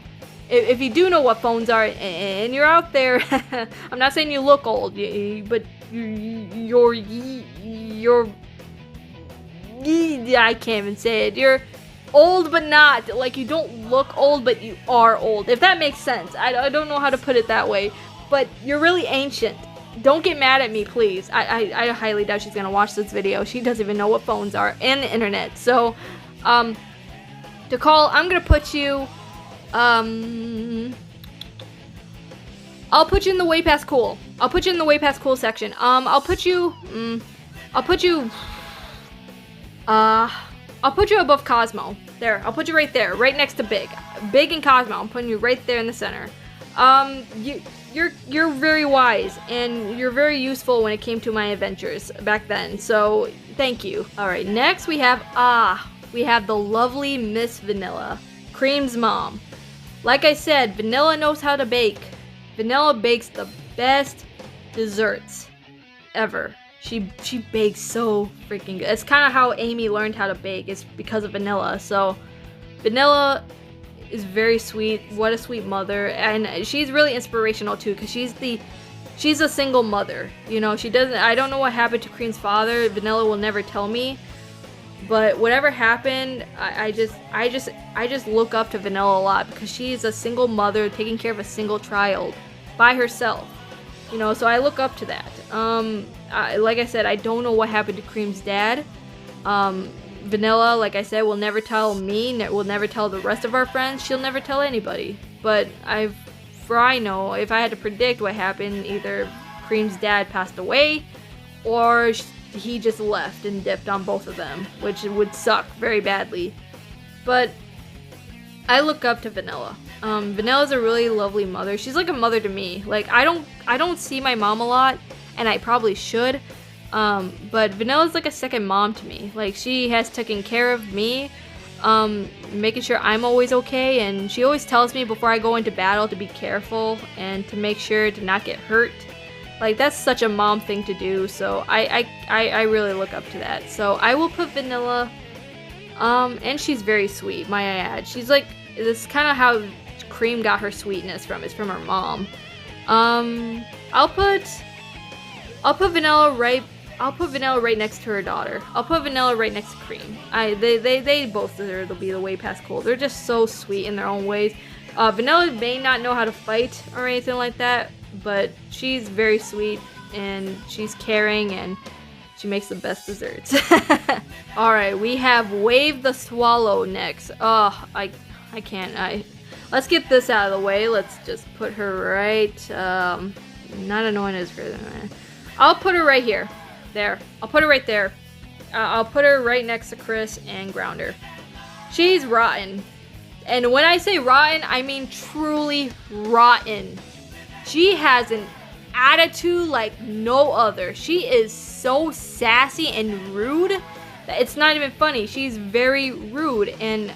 if you do know what phones are and you're out there, I'm not saying you look old, but you're I can't even say it. You're old but not. Like, you don't look old but you are old. If that makes sense. I don't know how to put it that way. But you're really ancient. Don't get mad at me, please. I highly doubt she's gonna watch this video. She doesn't even know what phones are and the internet. So, to call, I'm gonna put you, I'll put you in the way past cool. I'll put you in the way past cool section. I'll put you above Cosmo. There, I'll put you right there, right next to Big. Big and Cosmo, I'm putting you right there in the center. You're very wise, and you're very useful when it came to my adventures back then, so thank you. Alright, next we have the lovely Miss Vanilla, Cream's mom. Like I said, Vanilla knows how to bake. Vanilla bakes the best desserts ever. She bakes so freaking good. It's kind of how Amy learned how to bake. It's because of Vanilla. So Vanilla is very sweet. What a sweet mother. And she's really inspirational too, because she's a single mother. You know, I don't know what happened to Cream's father. Vanilla will never tell me. But whatever happened, I just look up to Vanilla a lot, because she's a single mother taking care of a single child by herself. You know, so I look up to that. Like I said, I don't know what happened to Cream's dad. Vanilla, like I said, will never tell me, will never tell the rest of our friends. She'll never tell anybody. But for I know, if I had to predict what happened, either Cream's dad passed away, or he just left and dipped on both of them, which would suck very badly. But I look up to Vanilla. Vanilla's a really lovely mother. She's like a mother to me. Like, I don't see my mom a lot, and I probably should. But Vanilla's like a second mom to me. Like, she has taken care of me, making sure I'm always okay, and she always tells me before I go into battle to be careful and to make sure to not get hurt. Like, that's such a mom thing to do, so I really look up to that. So I will put Vanilla, and she's very sweet, might I add. She's like, this is kind of how Cream got her sweetness from. It's from her mom. I'll put Vanilla right next to her daughter. I'll put Vanilla right next to Cream. They both deserve to be the way past cool. They're just so sweet in their own ways. Vanilla may not know how to fight or anything like that, but she's very sweet and she's caring and she makes the best desserts. Alright, we have Wave the Swallow next. Oh, I can't. Let's get this out of the way. Let's just put her right, not annoying as for I'll put her right here. There. I'll put her right there. I'll put her right next to Chris and ground her. She's rotten. And when I say rotten, I mean truly rotten. She has an attitude like no other. She is so sassy and rude that it's not even funny. She's very rude, and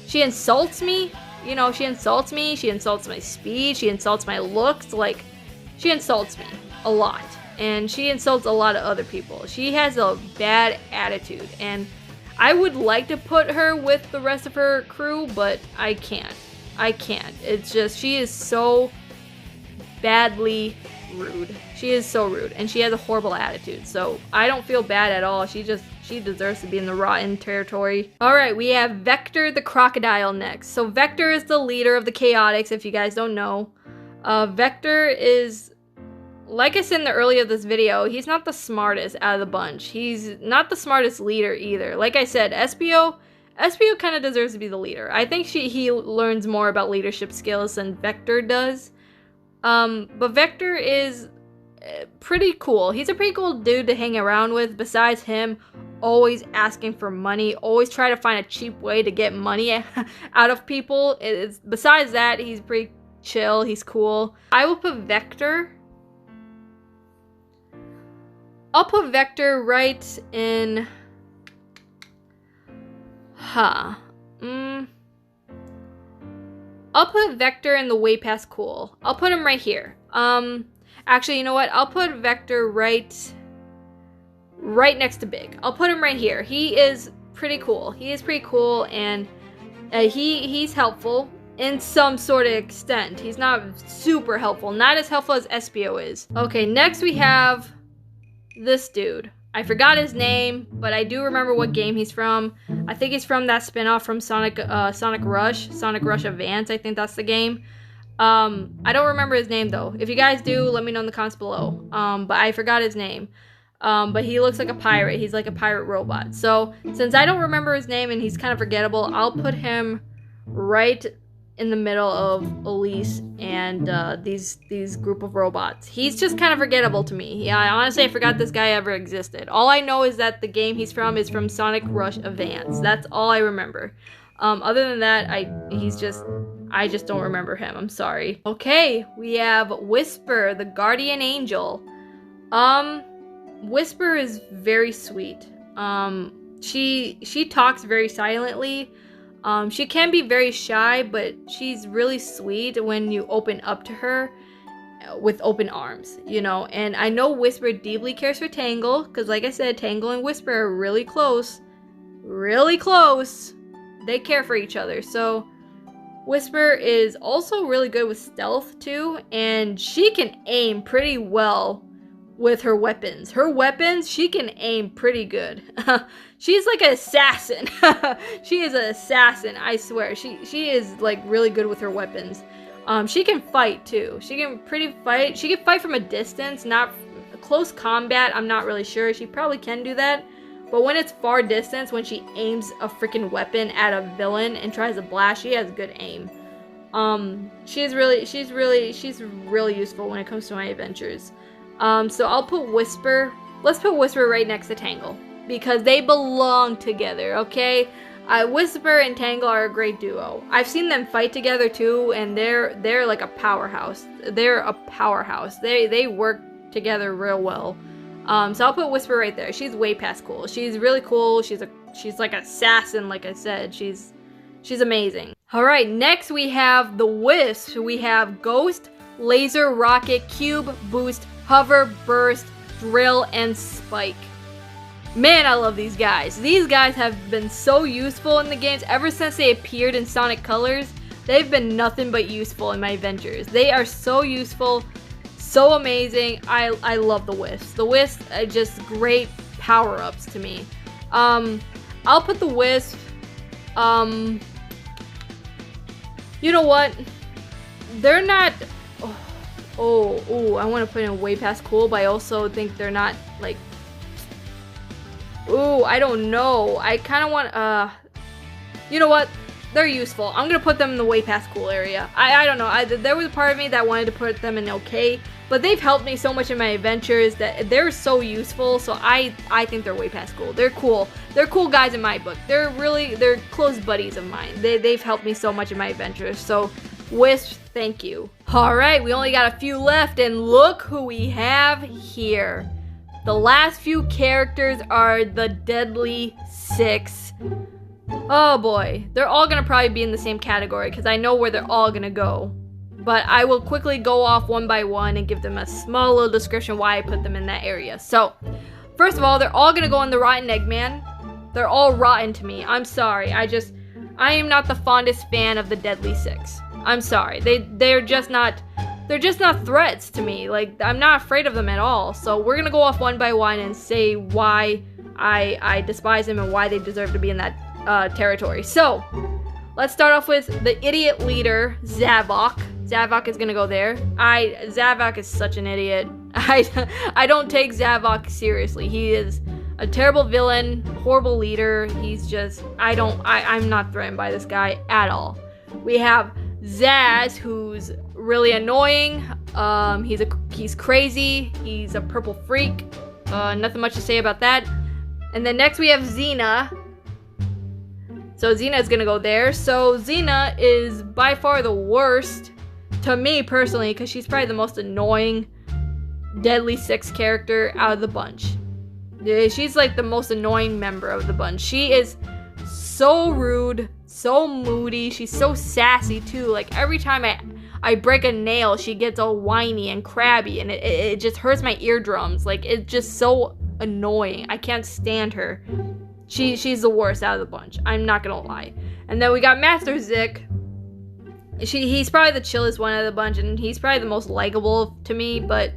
she insults me. You know, she insults me. She insults my speed. She insults my looks. Like, she insults me a lot. And she insults a lot of other people. She has a bad attitude, and I would like to put her with the rest of her crew, but I can't. It's just, she is so badly rude. She is so rude, and she has a horrible attitude, so I don't feel bad at all. She deserves to be in the rotten territory. Alright, we have Vector the Crocodile next. So Vector is the leader of the Chaotix, if you guys don't know. Vector is, like I said in the earlier of this video, he's not the smartest out of the bunch. He's not the smartest leader either. Like I said, Espio kind of deserves to be the leader. I think he learns more about leadership skills than Vector does. But Vector is pretty cool. He's a pretty cool dude to hang around with. Besides him always asking for money, always try to find a cheap way to get money out of people. Besides that, he's pretty chill. He's cool. I will put Vector. I'll put Vector right in... I'll put Vector in the way past cool. I'll put him right here. Actually, you know what? I'll put Vector right next to Big. I'll put him right here. He is pretty cool. He is pretty cool, and he's helpful in some sort of extent. He's not super helpful. Not as helpful as Espio is. Okay, next we have this dude. I forgot his name, but I do remember what game he's from. I think he's from that spin-off from Sonic Rush Advance. I think that's the game. I don't remember his name though. If you guys do, let me know in the comments below. But I forgot his name. But he looks like a pirate. He's like a pirate robot. So since I don't remember his name and he's kind of forgettable, I'll put him right in the middle of Elise and these group of robots. He's just kind of forgettable to me. Yeah, honestly, I forgot this guy ever existed. All I know is that the game he's from is from Sonic Rush Advance. That's all I remember. Other than that, I just don't remember him. I'm sorry. Okay, we have Whisper, the guardian angel. Whisper is very sweet. She talks very silently. She can be very shy, but she's really sweet when you open up to her with open arms, you know. And I know Whisper deeply cares for Tangle, because like I said, Tangle and Whisper are really close. Really close. They care for each other. So Whisper is also really good with stealth too, and she can aim pretty well with her weapons. Her weapons, she can aim pretty good. She's like an assassin. She is an assassin, I swear. She is like really good with her weapons. She can fight too. She can fight. She can fight from a distance, not close combat. I'm not really sure. She probably can do that. But when it's far distance, when she aims a freaking weapon at a villain and tries to blast, she has good aim. She's really useful when it comes to my adventures. So I'll put Whisper. Let's put Whisper right next to Tangle, because they belong together, okay? Whisper and Tangle are a great duo. I've seen them fight together too, and they're like a powerhouse. They're a powerhouse. They work together real well. So I'll put Whisper right there. She's way past cool. She's really cool. She's like an assassin, like I said. She's amazing. All right, next we have the Wisp. We have Ghost, Laser, Rocket, Cube, Boost, Hover, Burst, Drill, and Spike. Man, I love these guys. These guys have been so useful in the games ever since they appeared in Sonic Colors. They've been nothing but useful in my adventures. They are so useful, so amazing. I love the Wisps. The Wisps are just great power-ups to me. I'll put the Wisp. You know what? They're not. Oh, I want to put in way past cool, but I also think they're not like. Ooh, I don't know. I kind of want. You know what? They're useful. I'm gonna put them in the way past cool area. I don't know. There was a part of me that wanted to put them in okay, but they've helped me so much in my adventures that they're so useful. So I think they're way past cool. They're cool. They're cool guys in my book. They're close buddies of mine. They've helped me so much in my adventures. So Wisp, thank you. All right, we only got a few left, and look who we have here. The last few characters are the Deadly Six. Oh boy, they're all gonna probably be in the same category because I know where they're all gonna go. But I will quickly go off one by one and give them a small little description why I put them in that area. So, first of all, they're all gonna go in the Rotten Eggman. They're all rotten to me. I'm sorry. I am not the fondest fan of the Deadly Six. I'm sorry. They're just not threats to me. Like, I'm not afraid of them at all. So we're gonna go off one by one and say why I despise them and why they deserve to be in that territory. So let's start off with the idiot leader, Zavok. Zavok is gonna go there. Zavok is such an idiot. I don't take Zavok seriously. He is a terrible villain, horrible leader. He's just, I'm not threatened by this guy at all. We have Zaz, who's really annoying. He's crazy. He's a purple freak. Nothing much to say about that. And then next we have Xena. So Xena is gonna go there. So Xena is by far the worst to me personally, because she's probably the most annoying Deadly Six character out of the bunch. She's like the most annoying member of the bunch. She is so rude, so moody. She's so sassy too. Like every time I break a nail, she gets all whiny and crabby, and it just hurts my eardrums. Like, it's just so annoying. I can't stand her. She's the worst out of the bunch. I'm not gonna lie. And then we got Master Zik. He's probably the chillest one out of the bunch, and he's probably the most likable to me, but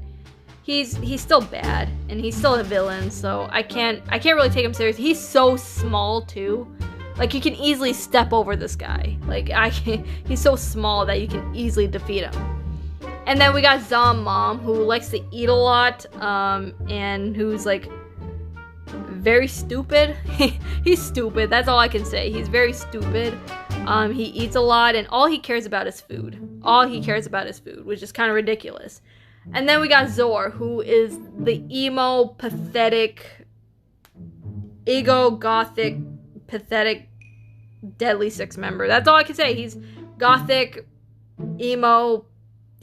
he's still bad, and he's still a villain, so I can't really take him seriously. He's so small too. Like, you can easily step over this guy. Like, he's so small that you can easily defeat him. And then we got Zom Mom, who likes to eat a lot, and who's like very stupid. He's stupid, that's all I can say. He's very stupid. He eats a lot, and all he cares about is food. All he cares about is food, which is kind of ridiculous. And then we got Zor, who is the emo, pathetic, ego, gothic, pathetic Deadly Six member. That's all I can say. He's gothic, emo.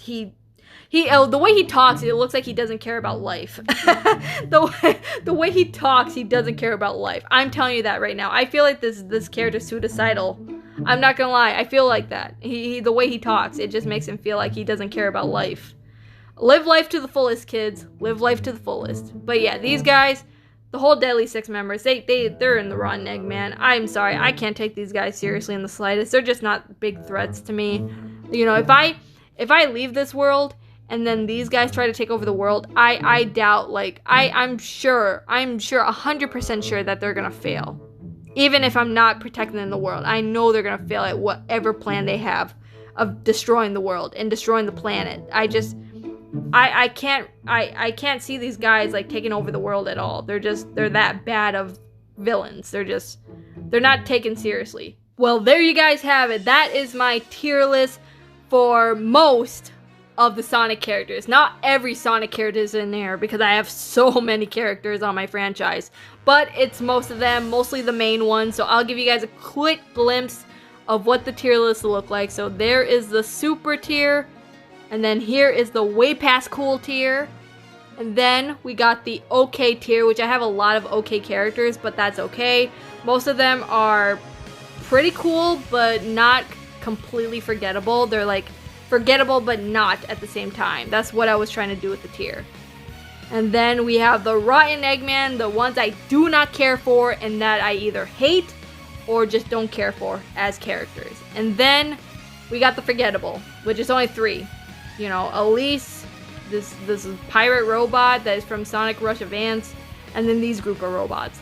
The way he talks, it looks like he doesn't care about life. the way he talks, he doesn't care about life. I'm telling you that right now. I feel like this character's suicidal. I'm not gonna lie. I feel like that. The way he talks, it just makes him feel like he doesn't care about life. Live life to the fullest, kids. Live life to the fullest. But yeah, these guys, the whole Deadly Six members, they're in the rotten egg, man. I'm sorry, I can't take these guys seriously in the slightest. They're just not big threats to me. You know, if I leave this world and then these guys try to take over the world, I doubt, like, I'm sure 100% sure that they're gonna fail. Even if I'm not protecting them in the world, I know they're gonna fail at whatever plan they have of destroying the world and destroying the planet. I can't see these guys like taking over the world at all. They're that bad of villains. They're not taken seriously. Well, there you guys have it. That is my tier list for most of the Sonic characters. Not every Sonic character is in there because I have so many characters on my franchise, but it's most of them, mostly the main ones. So I'll give you guys a quick glimpse of what the tier list will look like. So there is the super tier. And then here is the way past cool tier. And then we got the okay tier, which I have a lot of okay characters, but that's okay. Most of them are pretty cool, but not completely forgettable. They're like forgettable, but not at the same time. That's what I was trying to do with the tier. And then we have the Rotten Eggman, the ones I do not care for and that I either hate or just don't care for as characters. And then we got the forgettable, which is only 3. You know, Elise, this pirate robot that is from Sonic Rush Advance, and then these group of robots.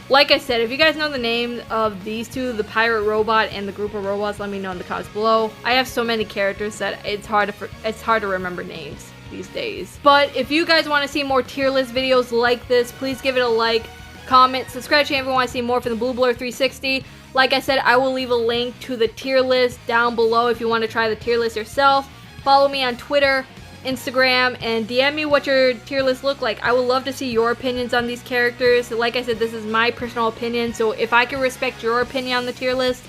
Like I said, if you guys know the name of these two, the pirate robot and the group of robots, let me know in the comments below. I have so many characters that it's hard to remember names these days. But if you guys want to see more tier list videos like this, please give it a like, comment, subscribe to the channel if you want to see more from the Blue Blur 360. Like I said, I will leave a link to the tier list down below if you want to try the tier list yourself. Follow me on Twitter, Instagram, and DM me what your tier list look like. I would love to see your opinions on these characters. Like I said, this is my personal opinion, so if I can respect your opinion on the tier list,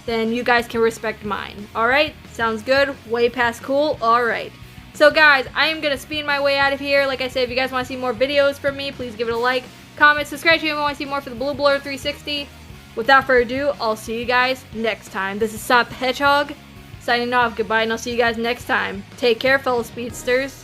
then you guys can respect mine. Alright? Sounds good? Way past cool? Alright. So guys, I am going to speed my way out of here. Like I said, if you guys want to see more videos from me, please give it a like, comment, subscribe if you want to see more for the Blue Blur 360. Without further ado, I'll see you guys next time. This is Sonic the Hedgehog. Signing off, goodbye, and I'll see you guys next time. Take care, fellow speedsters.